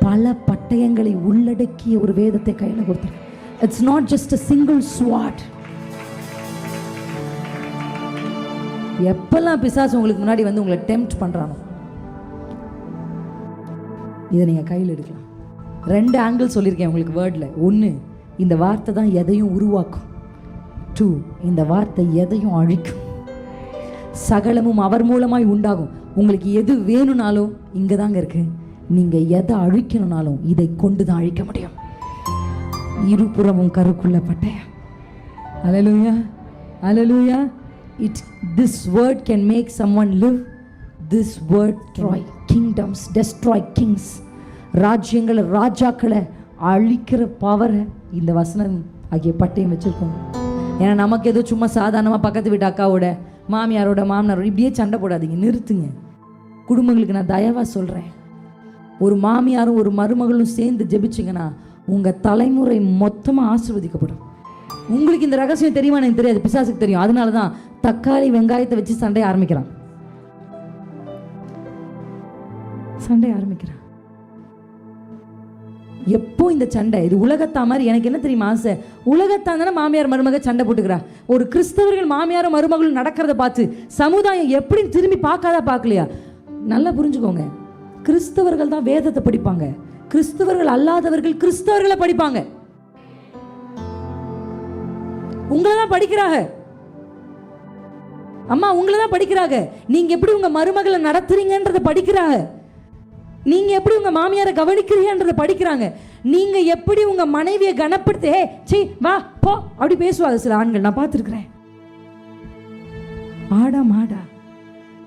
பல பட்டயங்களை உள்ளடக்கிய ஒரு வேதத்தை கையில கொடுத்தார். It's not just a single sword. எப்பெல்லாம் பிசாசு உங்களுக்கு முன்னாடி வந்து உங்களை டெம்ப்ட் பண்ணுறானோ இதை நீங்கள் கையில் எடுக்கலாம். 2 ஆங்கிள் சொல்லியிருக்கேன் உங்களுக்கு வேர்டில். 1, இந்த வார்த்தை தான் எதையும் உருவாக்கும். 2, இந்த வார்த்தை எதையும் அழிக்கும். சகலமும் அவர் மூலமாய் உண்டாகும். உங்களுக்கு எது வேணும்னாலும் இங்கே தாங்க இருக்கு. நீங்கள் எதை அழிக்கணும்னாலும் இதை கொண்டு தான் அழிக்க முடியும். இருபுறமும் கருக்குள்ள பட்டயம். அல்லேலூயா, அல்லேலூயா. This word can make someone live. This word destroy kingdoms, destroy kings. ராஜ்யங்களை ராஜாக்களை அழிக்கிற பவரை இந்த வசனம் ஆகிய பட்டயம் வச்சிருக்கோம். ஏன்னா நமக்கு ஏதோ சும்மா சாதாரணமாக பக்கத்து வீட்டு அக்காவோட மாமியாரோட மாமனாரோட இப்படியே சண்டை போடாதீங்க, நிறுத்துங்க. குடும்பங்களுக்கு நான் தயவாக சொல்கிறேன், ஒரு மாமியாரும் ஒரு மருமகளும் சேர்ந்து ஜெபிச்சிங்கன்னா உங்கள் தலைமுறை மொத்தமாக ஆசீர்வதிக்கப்படும். உங்களுக்கு இந்த ரகசியம் தெரியுமா? எனக்கு தெரியாது, பிசாசுக்கு தெரியும். அதனால தான் தக்காளி வெங்காயத்தை வச்சு சண்டையை ஆரம்பிக்கிறான். எப்போ இந்த சண்டை? இது உலகத்தா மாதிரி. எனக்கு என்ன தெரியுமா ஆசை? உலகத்தான் தானே மாமியார் மருமக சண்டை போட்டுக்கிறா. ஒரு கிறிஸ்தவர்கள் மாமியாரும் மருமகளும் நடக்கிறத பார்த்து சமுதாயம் எப்படி திரும்பி பார்க்கலையா? நல்லா புரிஞ்சுக்கோங்க, கிறிஸ்தவர்கள் தான் வேதத்தை படிப்பாங்க, கிறிஸ்தவர்கள் அல்லாதவர்கள் கிறிஸ்தவர்களை படிப்பாங்க. உங்களை தான் படிக்கிறாங்க அம்மா, உங்களை தான் படிக்கிறாங்க. நீங்க எப்படி உங்க மருமகளை நடத்துறீங்கன்றத படிக்கிறாங்க. நீங்க எப்படி உங்க மாமியாரை கவனிக்கிறீங்கன்றத படிக்கிறாங்க. நீங்க எப்படி உங்க மனைவியை கனப்படுத்த சீ வா போ அப்படி பேசுவாங்க சில ஆண்கள், நான் பார்த்துருக்கிறேன். ஆடா மாடா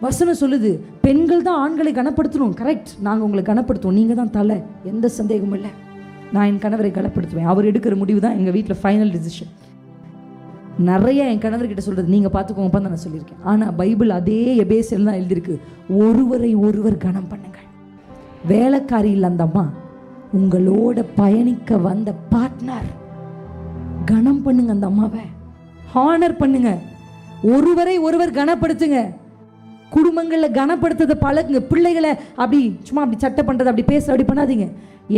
வசனம் சொல்லுது, பெண்கள் தான் ஆண்களை கனப்படுத்தணும். கரெக்ட், நாங்கள் உங்களை கனப்படுத்துவோம், நீங்கள் தான் தலை, எந்த சந்தேகமும் இல்லை. நான் என் கணவரை கனப்படுத்துவேன், அவர் எடுக்கிற முடிவு தான் எங்கள் வீட்டில் ஃபைனல் டிசிஷன். நிறைய என் கணவர்கிட்ட சொல்கிறது நீங்கள் பார்த்துக்கோங்கப்பா தான் நான் சொல்லியிருக்கேன். ஆனால் பைபிள் அதே எபேசியல் தான் எழுதியிருக்கு, ஒருவரை ஒருவர் கனம் பண்ணுங்கள். வேலைக்காரி இல்லை அந்த அம்மா, உங்களோட பயணிக்க வந்த பார்ட்னர். கனம் பண்ணுங்க அந்த அம்மாவை, ஹானர் பண்ணுங்க, ஒருவரை ஒருவர் கனப்படுத்துங்க. குடும்பங்களில் கனப்படுத்துறதை பழகுங்க. பிள்ளைகளை அப்படி சும்மா அப்படி சட்டை பண்ணுறது, அப்படி பேச அப்படி பண்ணாதீங்க.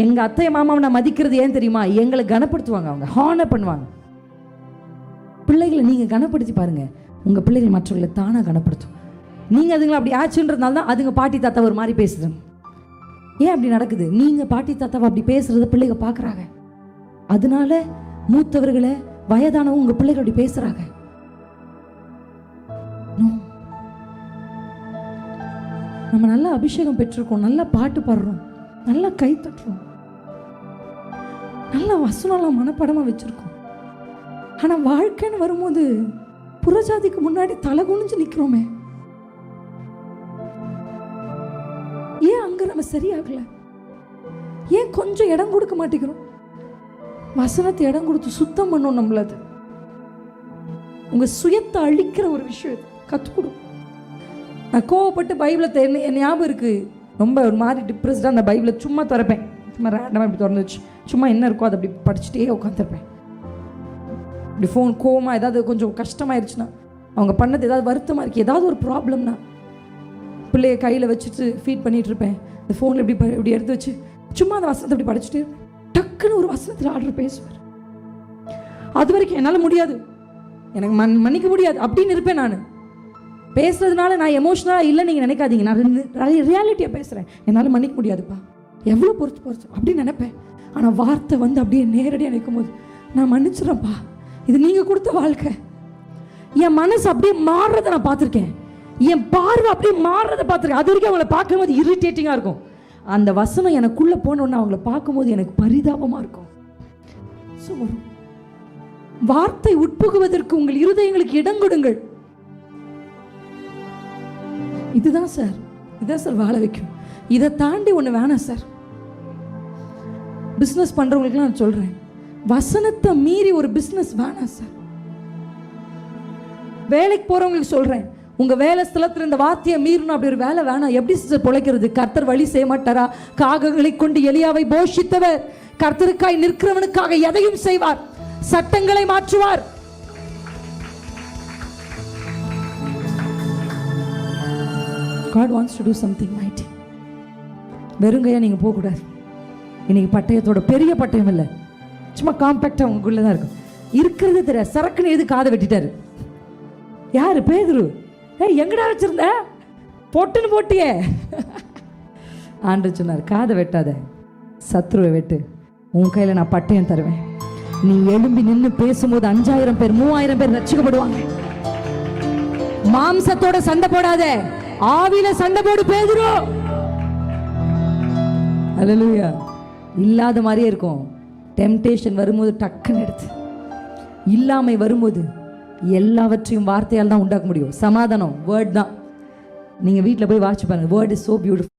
எங்கள் அத்தை மாமாவை நான் மதிக்கிறது ஏன் தெரியுமா? எங்களை கனப்படுத்துவாங்க, அவங்க ஹானர் பண்ணுவாங்க. பிள்ளைகளை நீங்கள் கனப்படுத்தி பாருங்கள், உங்கள் பிள்ளைகள் மற்றவர்களை தானாக கனப்படுத்தும். நீங்கள் அதுங்களை அப்படி ஆச்சுன்றதுனால தான் அதுங்க பாட்டி தாத்தா ஒரு மாதிரி பேசுதுங்க. ஏன் அப்படி நடக்குது? நீங்கள் பாட்டி தாத்தாவை அப்படி பேசுகிறத பிள்ளைங்க பார்க்குறாங்க. அதனால மூத்தவர்களை வயதானவங்க உங்கள் பிள்ளைகள் அப்படி பேசுகிறாங்க. நம்ம நல்லா அபிஷேகம் பெற்றிருக்கோம், நல்லா பாட்டு பாடுறோம், நல்லா கை தட்டுறோம், நல்லா வசனம்லாம் மனப்படமாக வச்சுருக்கோம். ஆனால் வாழ்க்கைன்னு வரும்போது புறஜாதிக்கு முன்னாடி தலை குனிஞ்சு நிற்கிறோமே. ஏன் அங்கே நம்ம சரியாகல? ஏன் கொஞ்சம் இடம் கொடுக்க மாட்டேங்கிறோம்? வசனத்தை இடம் கொடுத்து சுத்தம் பண்ணணும் நம்மள. அது உங்கள் சுயத்தை அழிக்கிற ஒரு விஷயம், கற்றுக்கொடும். நான் கோவப்பட்டு பைபிளை என் ஞாபகம் இருக்குது, ரொம்ப ஒரு மாதிரி டிப்ரெஸ்டாக அந்த பைபிளை சும்மா திறப்பேன், சும்மா ரேண்டமாக இப்படி திறந்து வச்சு சும்மா என்ன இருக்கோ அதை அப்படி படிச்சுட்டே உட்காந்துருப்பேன். இப்படி ஃபோன் கோவமாக ஏதாவது கொஞ்சம் கஷ்டமாயிருச்சுன்னா, அவங்க பண்ணது ஏதாவது வருத்தமாக இருக்குது, ஏதாவது ஒரு ப்ராப்ளம்னா பிள்ளைய கையில் வச்சுட்டு ஃபீட் பண்ணிகிட்டு இருப்பேன். இந்த ஃபோனில் இப்படி எடுத்து வச்சு சும்மா அந்த வசனத்தை இப்படி படிச்சுட்டே இருப்பேன். டக்குன்னு ஒரு வசனத்தில் ஆர்டர் பேசுவார். அது வரைக்கும் என்னால் முடியாது, எனக்கு மன்னிக்க முடியாது அப்படின்னு இருப்பேன். நான் பேசுறதுனால நான் எமோஷனலாக இல்லை நீங்கள் நினைக்காதீங்க, நான் ரியாலிட்டியாக பேசுகிறேன். என்னால் மன்னிக்க முடியாதுப்பா, எவ்வளோ பொறுத்து அப்படின்னு நினைப்பேன். ஆனால் வார்த்தை வந்து அப்படியே நேரடியாக நிற்கும் போது நான் மன்னிச்சிடறேன்ப்பா, இது நீங்கள் கொடுத்த வாழ்க்கை. என் மனசு அப்படியே மாறுறதை நான் பார்த்துருக்கேன், என் பார்வை அப்படியே மாறுறதை பார்த்துருக்கேன். அது வரைக்கும் அவங்கள பார்க்கும்போது இரிட்டேட்டிங்காக இருக்கும். அந்த வசனம் எனக்குள்ளே போனோன்னு அவங்கள பார்க்கும்போது எனக்கு பரிதாபமாக இருக்கும். ஸோ வார்த்தை உட்புகுவதற்கு உங்கள் இருதயங்களுக்கு இடம் கொடுங்கள். இதுதான் சார் வாழ வைக்கும். இதை தாண்டி ஒன்று வேணாம் சார். பிஸ்னஸ் பண்ணுறவங்களுக்குலாம் நான் சொல்கிறேன், வசனத்தை மீறி ஒரு பிஸ்னஸ் வேணாம் சார். வேலைக்கு போகிறவங்களுக்கு சொல்கிறேன், உங்கள் வேலை ஸ்தலத்தில் இந்த வார்த்தையை மீறணும், அப்படி ஒரு வேலை வேணாம். எப்படி சார் பிழைக்கிறது? கர்த்தர் வழி செய்ய மாட்டாரா? காகங்களை கொண்டு எலியாவை போஷித்தவர் கர்த்தருக்காய் நிற்கிறவனுக்காக எதையும் செய்வார், சட்டங்களை மாற்றுவார். God wants to do something mighty. வெறுங்கையா நீங்கள் போகக்கூடாது. இன்னைக்கு பட்டயத்தோட பெரிய பட்டயம் இல்லை, சும்மா காம்பேக்டாக உங்களுக்குள்ளே தான் இருக்கும். இருக்கிறது தெரியாது, சரக்குன்னு எது காதை வெட்டிட்டாரு. யாரு? பேதுரு. ஏய் எங்கடா வச்சிருந்த, பொட்டுன்னு போட்டியே. ஆண்டவர் சொன்னார், காதை வெட்டாத, சத்ருவை வெட்டு, உன் கையில் நான் பட்டயம் தருவேன். நீ எழும்பி நின்று பேசும்போது 5000 பேர் 3000 பேர் ரட்சிக்கப்படுவாங்க. மாம்சத்தோட சண்டை போடாத, ஆவியில சண்டை போடு பேதுரு. அல்லேலூயா. இல்லாத மாதிரியே இருக்கும். டெம்டேஷன் வரும்போது டக்குன்னு எடுத்து, இல்லாமை வரும்போது எல்லாவற்றையும் வார்த்தையால் தான் உண்டாக்க முடியும். சமாதானம் வேர்ட் தான். நீங்கள் வீட்டில் போய் வாட்ச் பாருங்க. Word is so beautiful.